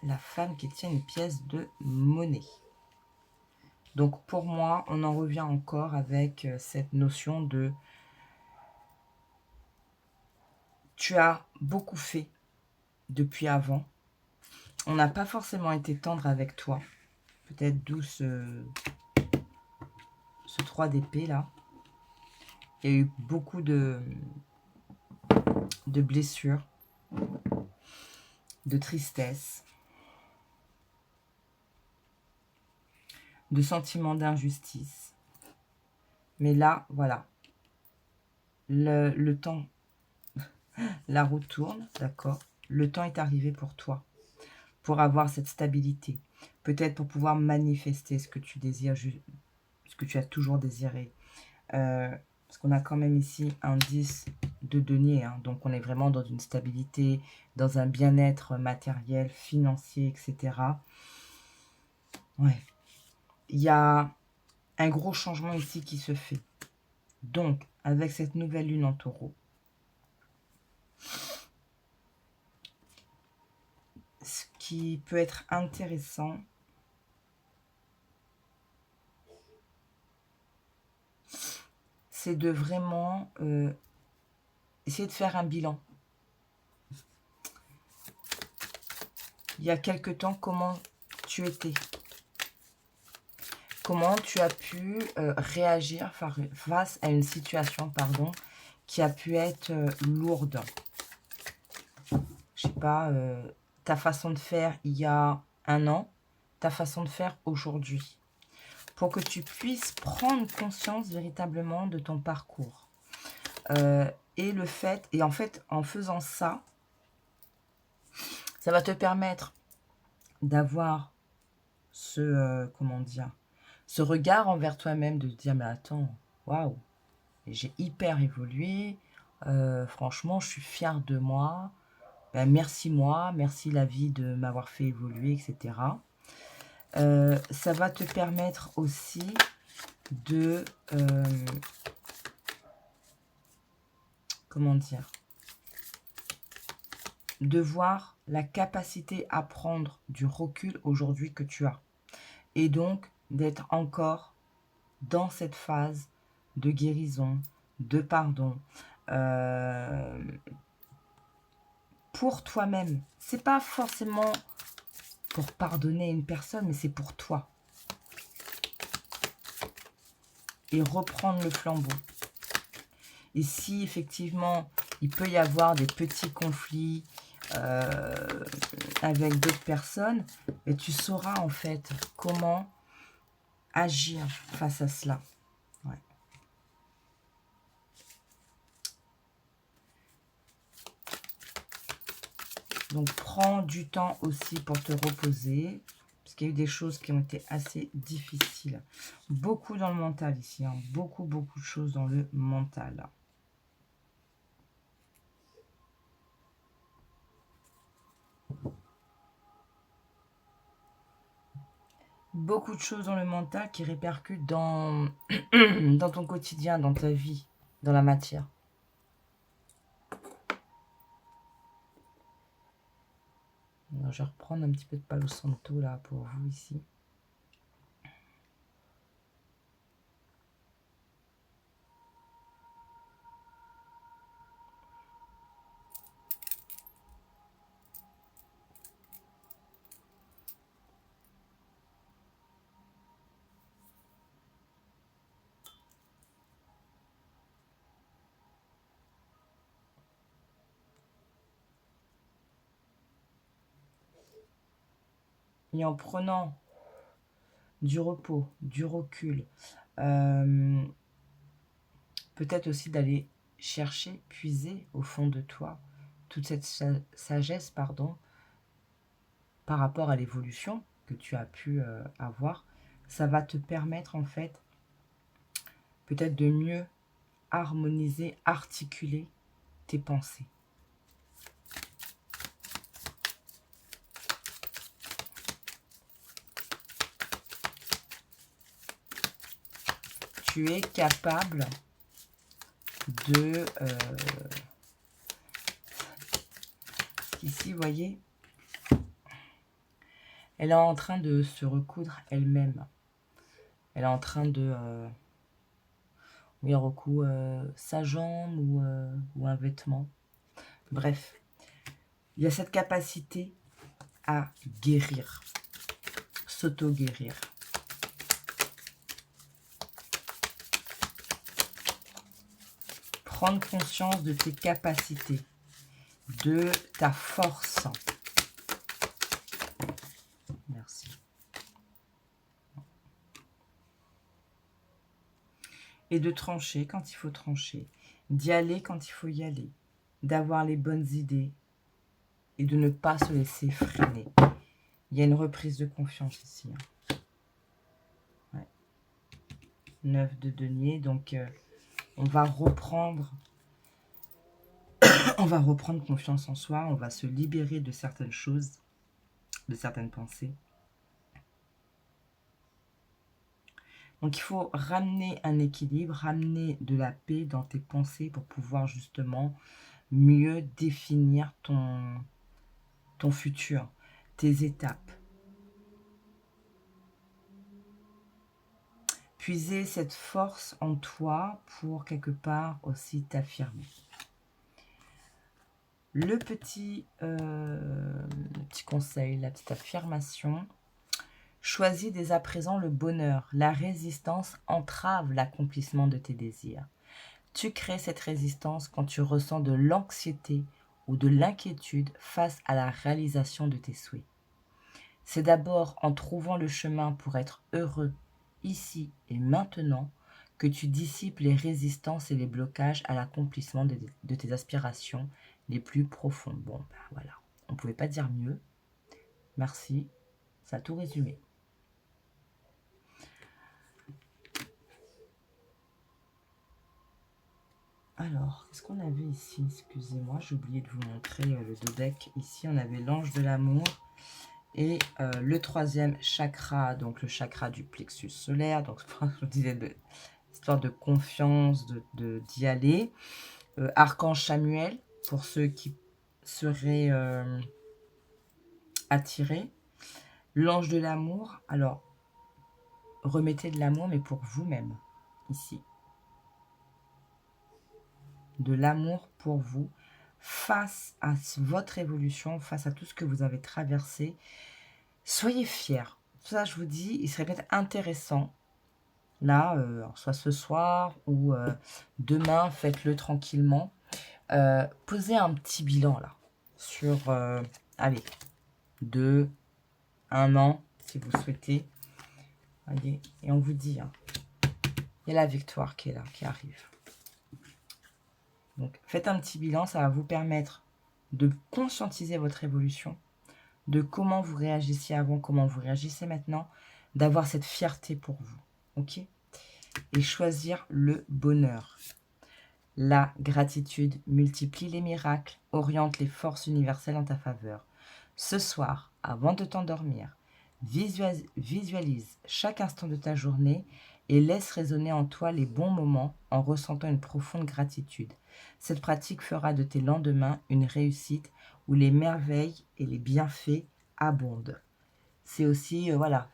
la femme qui tient une pièce de monnaie. Donc pour moi, on en revient encore avec cette notion de tu as beaucoup fait depuis avant. On n'a pas forcément été tendre avec toi. Peut-être d'où ce 3 d'épée là. Il y a eu beaucoup de blessures, de tristesse, de sentiments d'injustice. Mais là, voilà. Le temps, la roue tourne, d'accord. Le temps est arrivé pour toi, pour avoir cette stabilité. Peut-être pour pouvoir manifester ce que tu désires, ce que tu as toujours désiré. Parce qu'on a quand même ici un 10 de denier. Hein, donc, on est vraiment dans une stabilité, dans un bien-être matériel, financier, etc. Ouais. Il y a un gros changement ici qui se fait. Donc, avec cette nouvelle lune en taureau, ce qui peut être intéressant, c'est de vraiment essayer de faire un bilan. Il y a quelque temps, comment tu étais? Comment tu as pu réagir face à une situation, pardon, qui a pu être lourde? Je sais pas, ta façon de faire il y a un an, ta façon de faire aujourd'hui. Pour que tu puisses prendre conscience véritablement de ton parcours. Et le fait, et en fait, en faisant ça, ça va te permettre d'avoir ce, comment dire, ce regard envers toi-même, de te dire, mais attends, waouh, j'ai hyper évolué, franchement, je suis fière de moi, ben, merci moi, merci la vie de m'avoir fait évoluer, etc. Ça va te permettre aussi de, comment dire, de voir la capacité à prendre du recul aujourd'hui que tu as. Et donc, d'être encore dans cette phase de guérison, de pardon, pour toi-même. C'est pas forcément pour pardonner une personne, mais c'est pour toi. Et reprendre le flambeau. Et si effectivement, il peut y avoir des petits conflits avec d'autres personnes, et tu sauras en fait comment agir face à cela. Ouais. Donc, prends du temps aussi pour te reposer, parce qu'il y a eu des choses qui ont été assez difficiles. Beaucoup dans le mental ici, hein. Beaucoup de choses dans le mental. Beaucoup de choses dans le mental qui répercutent dans, dans ton quotidien, dans ta vie, dans la matière. Alors, je vais reprendre un petit peu de Palo Santo là pour vous ici. Et en prenant du repos, du recul, peut-être aussi d'aller chercher, puiser au fond de toi toute cette sagesse, pardon, par rapport à l'évolution que tu as pu avoir, ça va te permettre en fait peut-être de mieux harmoniser, articuler tes pensées. Tu es capable de... ici, vous voyez, elle est en train de se recoudre elle-même. Elle est en train de... oui, on recoud sa jambe ou un vêtement. Bref, il y a cette capacité à guérir, s'auto-guérir. Prendre conscience de tes capacités, de ta force. Merci. et de trancher quand il faut trancher, d'y aller quand il faut y aller, d'avoir les bonnes idées et de ne pas se laisser freiner. Il y a une reprise de confiance ici. Ouais. 9 de denier, donc on va reprendre confiance en soi, on va se libérer de certaines choses, de certaines pensées. Donc il faut ramener un équilibre, ramener de la paix dans tes pensées pour pouvoir justement mieux définir ton futur, tes étapes. Puiser cette force en toi pour quelque part aussi t'affirmer. Le petit conseil, la petite affirmation. Choisis dès à présent le bonheur. La résistance entrave l'accomplissement de tes désirs. Tu crées cette résistance quand tu ressens de l'anxiété ou de l'inquiétude face à la réalisation de tes souhaits. C'est d'abord en trouvant le chemin pour être heureux ici et maintenant que tu dissipes les résistances et les blocages à l'accomplissement de tes aspirations les plus profondes. Bon, ben voilà, on ne pouvait pas dire mieux. Merci, ça a tout résumé. Alors, qu'est-ce qu'on avait ici? Excusez-moi, j'ai oublié de vous montrer le dos deck. Ici, on avait l'ange de l'amour et le troisième chakra, donc le chakra du plexus solaire. Donc, je vous disais, histoire de confiance, d'y aller. Archange Samuel, pour ceux qui seraient attirés. L'ange de l'amour, alors, remettez de l'amour, mais pour vous-même, ici. De l'amour pour vous, face à votre évolution, face à tout ce que vous avez traversé. Soyez fiers. Ça, je vous dis, il serait peut-être intéressant, là, soit ce soir ou demain, faites-le tranquillement. Posez un petit bilan, là, sur, allez, 2, 1 an, si vous souhaitez. Allez, et on vous dit, hein, il y a la victoire qui est là, qui arrive. Donc, faites un petit bilan, ça va vous permettre de conscientiser votre évolution, de comment vous réagissiez avant, comment vous réagissez maintenant, d'avoir cette fierté pour vous, ok? Et choisir le bonheur. La gratitude multiplie les miracles, oriente les forces universelles en ta faveur. Ce soir, avant de t'endormir, visualise chaque instant de ta journée et laisse résonner en toi les bons moments en ressentant une profonde gratitude. Cette pratique fera de tes lendemains une réussite où les merveilles et les bienfaits abondent. C'est aussi, voilà,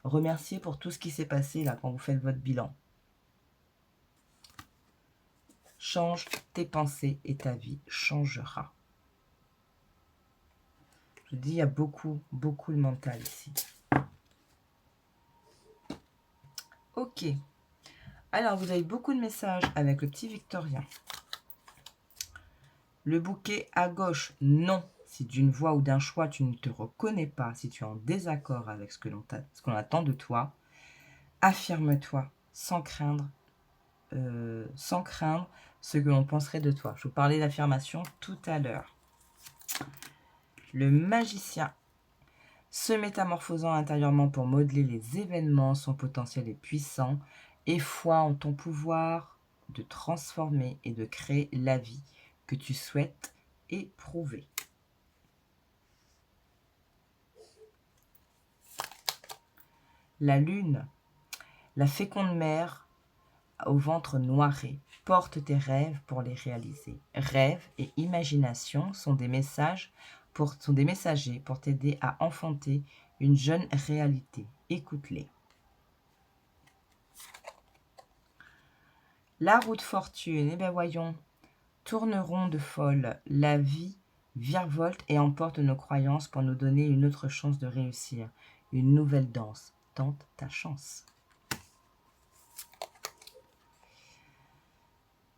remercier pour tout ce qui s'est passé là quand vous faites votre bilan. Change tes pensées et ta vie changera. Je vous dis, il y a beaucoup de mental ici. Ok. Alors, vous avez beaucoup de messages avec le petit Victorien. Le bouquet à gauche, non. Si d'une voix ou d'un choix, tu ne te reconnais pas, si tu es en désaccord avec ce qu'on attend de toi, affirme-toi sans craindre ce que l'on penserait de toi. Je vous parlais d'affirmation tout à l'heure. Le magicien, se métamorphosant intérieurement pour modeler les événements, son potentiel est puissant, et foi en ton pouvoir de transformer et de créer la vie que tu souhaites éprouver. La lune, la féconde mère au ventre noiré, porte tes rêves pour les réaliser. Rêves et imagination sont des messagers pour t'aider à enfanter une jeune réalité. Écoute-les. La roue de fortune, eh bien voyons, tourneront de folle. La vie virevolte et emporte nos croyances pour nous donner une autre chance de réussir. Une nouvelle danse. Tente ta chance.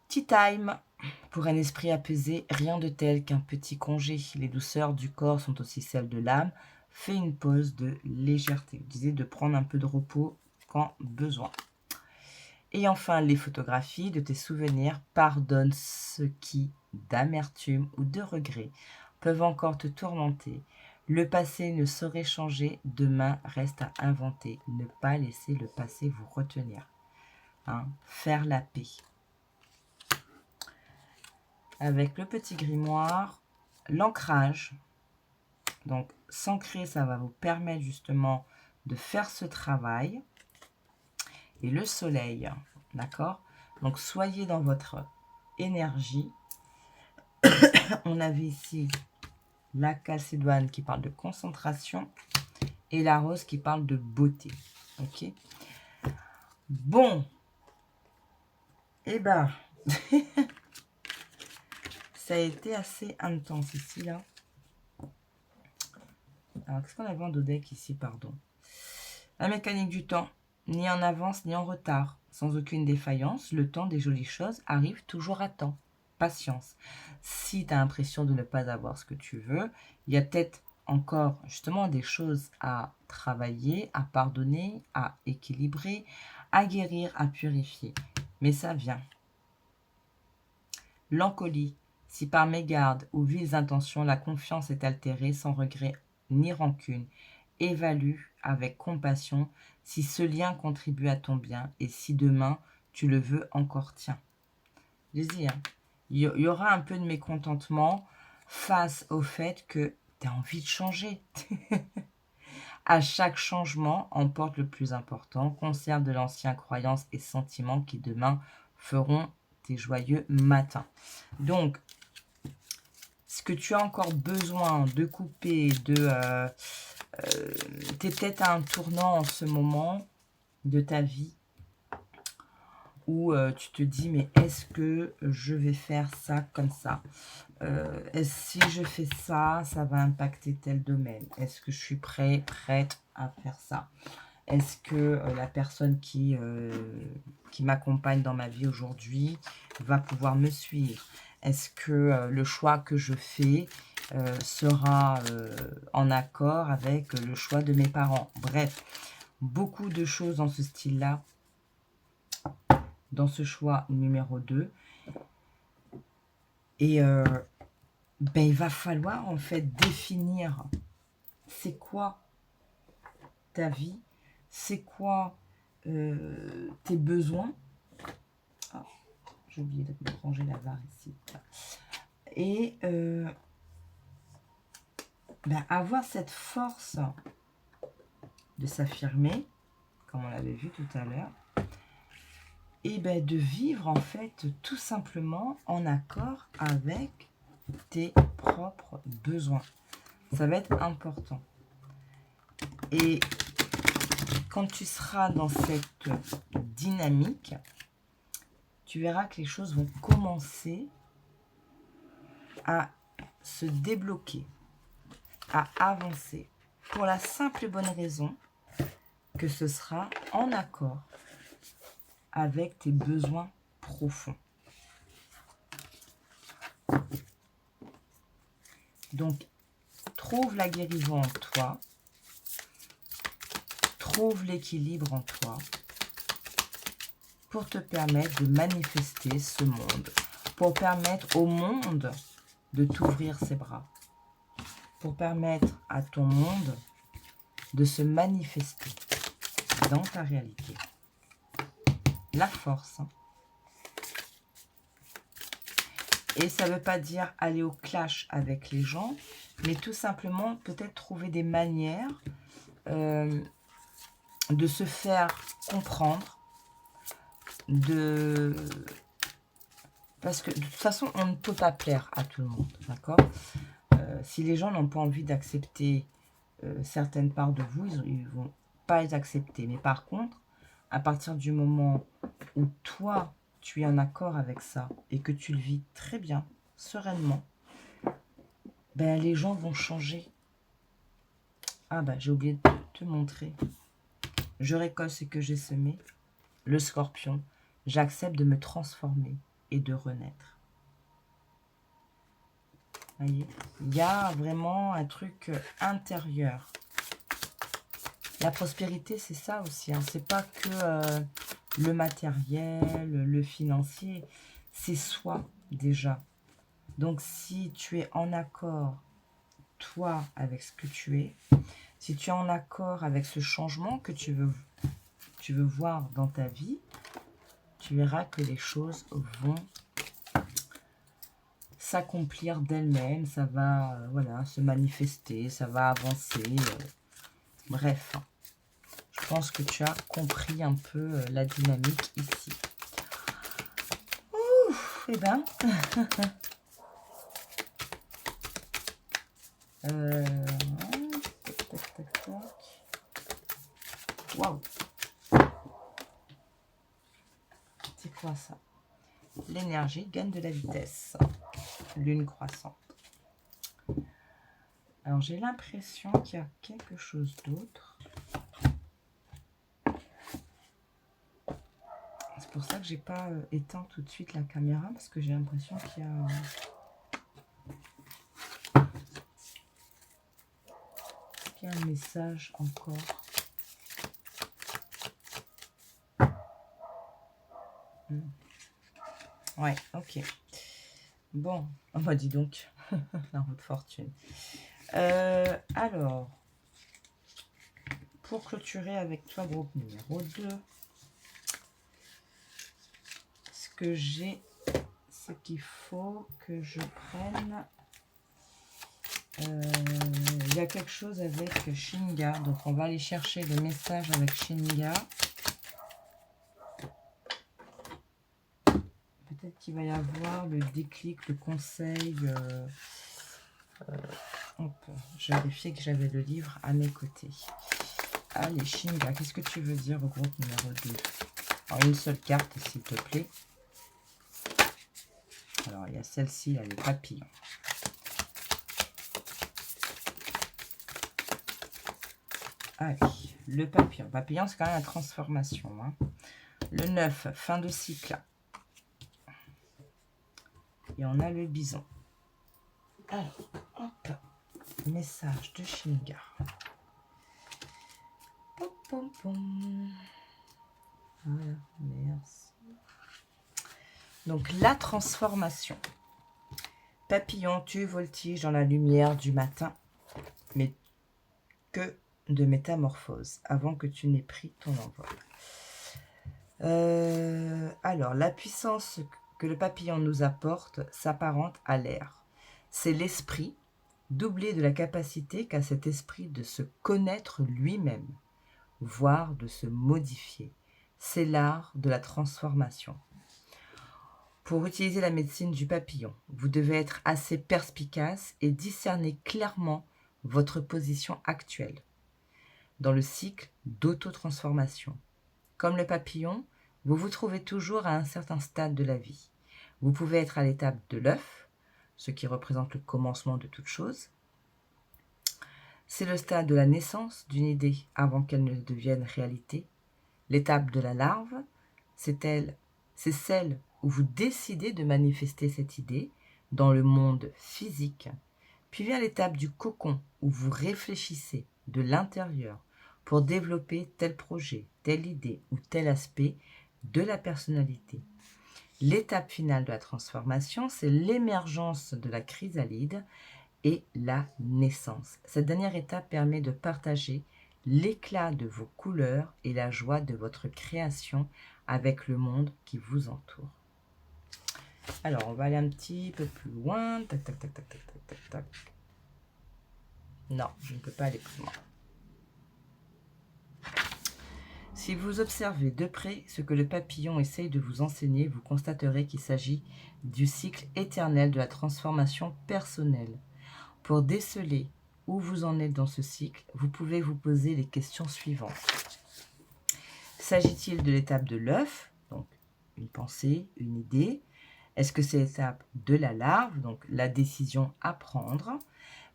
Tea time. Pour un esprit apaisé, rien de tel qu'un petit congé. Les douceurs du corps sont aussi celles de l'âme. Fais une pause de légèreté. Je disais de prendre un peu de repos quand besoin. Et enfin, les photographies de tes souvenirs. Pardonne ce qui, d'amertume ou de regret, peuvent encore te tourmenter. Le passé ne saurait changer, demain reste à inventer. Ne pas laisser le passé vous retenir. Hein, faire la paix. Avec le petit grimoire, l'ancrage. Donc, s'ancrer, ça va vous permettre justement de faire ce travail. Et le soleil, d'accord? Donc, soyez dans votre énergie. On avait ici la calcédoine qui parle de concentration et la rose qui parle de beauté. Ok? Bon. Eh ben, ça a été assez intense ici, là. Alors, qu'est-ce qu'on avait en deck ici, pardon? La mécanique du temps, ni en avance ni en retard, sans aucune défaillance, le temps des jolies choses arrive toujours à temps. Patience. Si tu as l'impression de ne pas avoir ce que tu veux, il y a peut-être encore justement des choses à travailler, à pardonner, à équilibrer, à guérir, à purifier. Mais ça vient. L'encolie. Si par mégarde ou viles intentions, la confiance est altérée sans regret ni rancune, évalue avec compassion si ce lien contribue à ton bien et si demain tu le veux encore, tiens. Vas-y, hein. Il y aura un peu de mécontentement face au fait que tu as envie de changer. À chaque changement, emporte le plus important, conserve de l'ancien croyances et sentiments qui demain feront tes joyeux matins. Donc, ce que tu as encore besoin de couper, tu es peut-être à un tournant en ce moment de ta vie où tu te dis, mais est-ce que je vais faire ça comme ça? Si je fais ça, ça va impacter tel domaine. Est-ce que je suis prête à faire ça? Est-ce que la personne qui m'accompagne dans ma vie aujourd'hui va pouvoir me suivre? Est-ce que le choix que je fais sera en accord avec le choix de mes parents? Bref, beaucoup de choses dans ce style-là, dans ce choix numéro 2. Et ben, il va falloir en fait définir c'est quoi ta vie, c'est quoi tes besoins. Oh, j'ai oublié de ranger la barre ici. Et ben, avoir cette force de s'affirmer, comme on l'avait vu tout à l'heure, et ben, de vivre en fait tout simplement en accord avec tes propres besoins. Ça va être important. Et quand tu seras dans cette dynamique, tu verras que les choses vont commencer à se débloquer, à avancer, pour la simple et bonne raison que ce sera en accord avec tes besoins profonds. Donc, trouve la guérison en toi, trouve l'équilibre en toi pour te permettre de manifester ce monde, pour permettre au monde de t'ouvrir ses bras, pour permettre à ton monde de se manifester dans ta réalité. La force. Hein. Et ça ne veut pas dire aller au clash avec les gens, mais tout simplement peut-être trouver des manières de se faire comprendre, parce que de toute façon, on ne peut pas plaire à tout le monde, d'accord? Si les gens n'ont pas envie d'accepter certaines parts de vous, ils ne vont pas les accepter. Mais par contre, à partir du moment où toi, tu es en accord avec ça et que tu le vis très bien, sereinement, ben, les gens vont changer. Ah ben, j'ai oublié de te montrer. Je récolte ce que j'ai semé. Le scorpion, j'accepte de me transformer et de renaître. Voyez, il y a vraiment un truc intérieur. La prospérité, c'est ça aussi. Hein. C'est pas que le matériel, le financier, c'est soi déjà. Donc si tu es en accord, toi, avec ce que tu es, si tu es en accord avec ce changement que tu veux voir dans ta vie, tu verras que les choses vont s'accomplir d'elles-mêmes, ça va voilà, se manifester, ça va avancer. Bref, je pense que tu as compris un peu la dynamique ici. Ouf, eh ben. Tac, tac, tac, tac. Waouh. C'est quoi ça? L'énergie gagne de la vitesse. Lune croissante. Alors, j'ai l'impression qu'il y a quelque chose d'autre. C'est pour ça que j'ai pas éteint tout de suite la caméra, parce que j'ai l'impression qu'il y a... un message encore. Ouais, ok. Bon, on m'a dit donc, la roue de fortune. Alors, pour clôturer avec toi, groupe numéro 2, ce que j'ai, c'est qu'il faut que je prenne... il y a quelque chose avec Shinga, donc on va aller chercher le message avec Shinga. Peut-être qu'il va y avoir le déclic, le conseil. Je vérifiais que j'avais le livre à mes côtés. Allez, Shinga, qu'est-ce que tu veux dire au groupe numéro 2? Alors, une seule carte, s'il te plaît. Alors, il y a celle-ci, là, le papillon. Allez, le papillon. Papillon, c'est quand même la transformation. Hein. Le 9, fin de cycle. Et on a le bison. Alors, hop, message de Shinga. Pom, pom, pom. Voilà, merci. Donc, la transformation. Papillon, tu voltiges dans la lumière du matin, mais que de métamorphose, avant que tu n'aies pris ton envol. Alors, la puissance que le papillon nous apporte s'apparente à l'air. C'est l'esprit, doublé de la capacité qu'a cet esprit de se connaître lui-même, voire de se modifier. C'est l'art de la transformation. Pour utiliser la médecine du papillon, vous devez être assez perspicace et discerner clairement votre position actuelle dans le cycle d'auto-transformation. Comme le papillon, vous vous trouvez toujours à un certain stade de la vie. Vous pouvez être à l'étape de l'œuf, ce qui représente le commencement de toute chose. C'est le stade de la naissance d'une idée avant qu'elle ne devienne réalité. L'étape de la larve, c'est celle où vous décidez de manifester cette idée dans le monde physique. Puis vient l'étape du cocon, où vous réfléchissez de l'intérieur pour développer tel projet, telle idée ou tel aspect de la personnalité. L'étape finale de la transformation, c'est l'émergence de la chrysalide et la naissance. Cette dernière étape permet de partager l'éclat de vos couleurs et la joie de votre création avec le monde qui vous entoure. Alors, on va aller un petit peu plus loin. Tac, tac, tac, tac, tac, tac, tac, tac. Non, je ne peux pas aller plus loin. Si vous observez de près ce que le papillon essaye de vous enseigner, vous constaterez qu'il s'agit du cycle éternel de la transformation personnelle. Pour déceler où vous en êtes dans ce cycle, vous pouvez vous poser les questions suivantes. S'agit-il de l'étape de l'œuf, donc une pensée, une idée? Est-ce que c'est l'étape de la larve, donc la décision à prendre?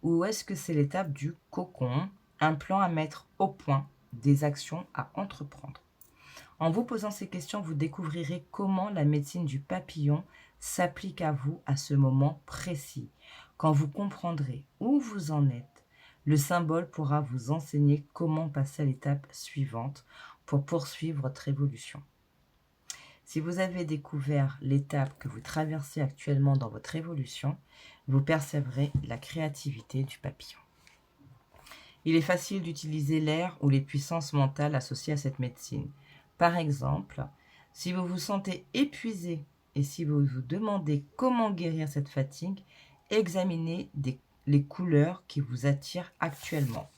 Ou est-ce que c'est l'étape du cocon, un plan à mettre au point, des actions à entreprendre? En vous posant ces questions, vous découvrirez comment la médecine du papillon s'applique à vous à ce moment précis. Quand vous comprendrez où vous en êtes, le symbole pourra vous enseigner comment passer à l'étape suivante pour poursuivre votre évolution. Si vous avez découvert l'étape que vous traversez actuellement dans votre évolution, vous percevrez la créativité du papillon. Il est facile d'utiliser l'air ou les puissances mentales associées à cette médecine. Par exemple, si vous vous sentez épuisé et si vous vous demandez comment guérir cette fatigue, examinez les couleurs qui vous attirent actuellement.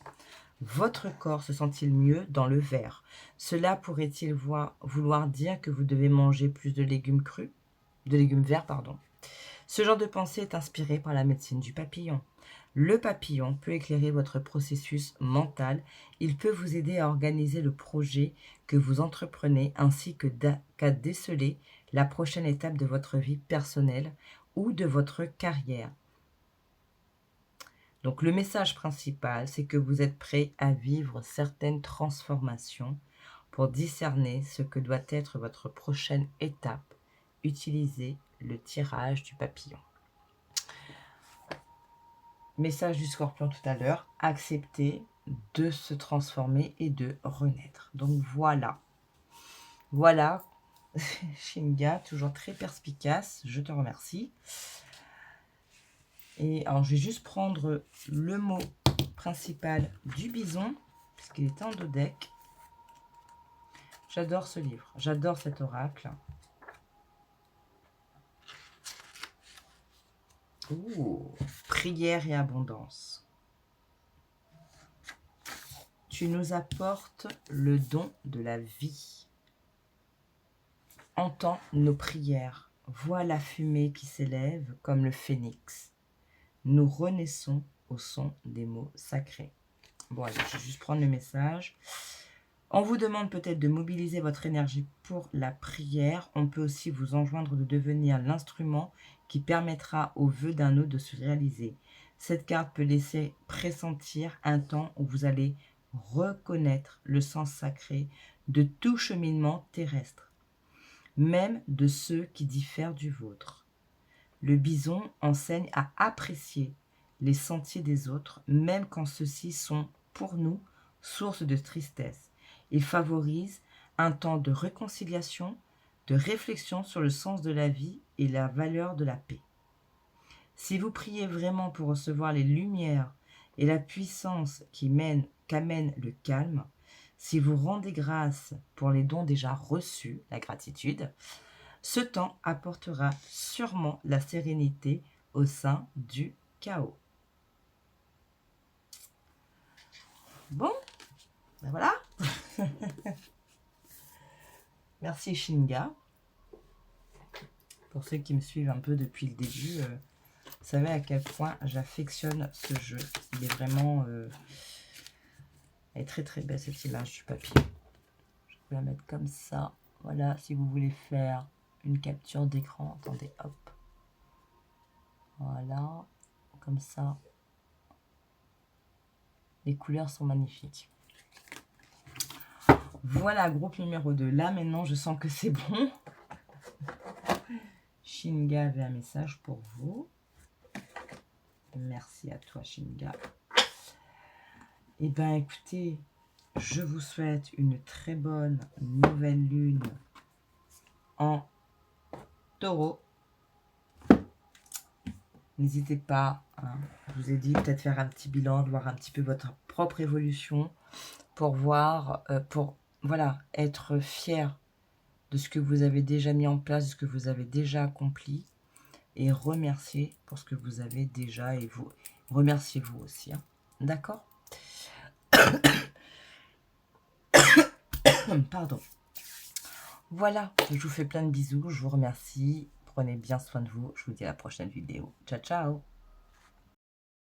Votre corps se sent-il mieux dans le vert? Cela pourrait-il vouloir dire que vous devez manger plus de légumes crus, de légumes verts, pardon. Ce genre de pensée est inspiré par la médecine du papillon. Le papillon peut éclairer votre processus mental. Il peut vous aider à organiser le projet que vous entreprenez ainsi qu'à déceler la prochaine étape de votre vie personnelle ou de votre carrière. Donc le message principal, c'est que vous êtes prêt à vivre certaines transformations pour discerner ce que doit être votre prochaine étape. Utilisez le tirage du papillon. Message du scorpion tout à l'heure, accepter de se transformer et de renaître. Donc voilà. Voilà, Shinga, toujours très perspicace, je te remercie. Et alors je vais juste prendre le mot principal du bison, puisqu'il est en dos deck. J'adore ce livre, j'adore cet oracle. Ouh, prière et abondance. Tu nous apportes le don de la vie. Entends nos prières. Vois la fumée qui s'élève comme le phénix. Nous renaissons au son des mots sacrés. Bon, allez, je vais juste prendre le message. On vous demande peut-être de mobiliser votre énergie pour la prière. On peut aussi vous enjoindre de devenir l'instrument qui permettra aux vœux d'un autre de se réaliser. Cette carte peut laisser pressentir un temps où vous allez reconnaître le sens sacré de tout cheminement terrestre, même de ceux qui diffèrent du vôtre. Le bison enseigne à apprécier les sentiers des autres, même quand ceux-ci sont, pour nous, source de tristesse. Il favorise un temps de réconciliation, de réflexion sur le sens de la vie et la valeur de la paix. Si vous priez vraiment pour recevoir les lumières et la puissance qu'amène le calme, si vous rendez grâce pour les dons déjà reçus, la gratitude, ce temps apportera sûrement la sérénité au sein du chaos. Bon, ben voilà. Merci Shinga. Pour ceux qui me suivent un peu depuis le début, vous savez à quel point j'affectionne ce jeu. Il est vraiment... elle est très très belle cette image du papier. Je vais la mettre comme ça. Voilà, si vous voulez faire une capture d'écran, attendez, hop. Voilà, comme ça. Les couleurs sont magnifiques. Voilà, groupe numéro 2. Là, maintenant, je sens que c'est bon. Shinga avait un message pour vous. Merci à toi, Shinga. Eh bien, écoutez, je vous souhaite une très bonne nouvelle lune en taureau. N'hésitez pas, hein, je vous ai dit, peut-être faire un petit bilan, de voir un petit peu votre propre évolution pour voir, voilà, être fier de ce que vous avez déjà mis en place, de ce que vous avez déjà accompli et remercier pour ce que vous avez déjà et vous. Remerciez-vous aussi, hein, d'accord? Pardon. Voilà, je vous fais plein de bisous, je vous remercie. Prenez bien soin de vous. Je vous dis à la prochaine vidéo. Ciao, ciao.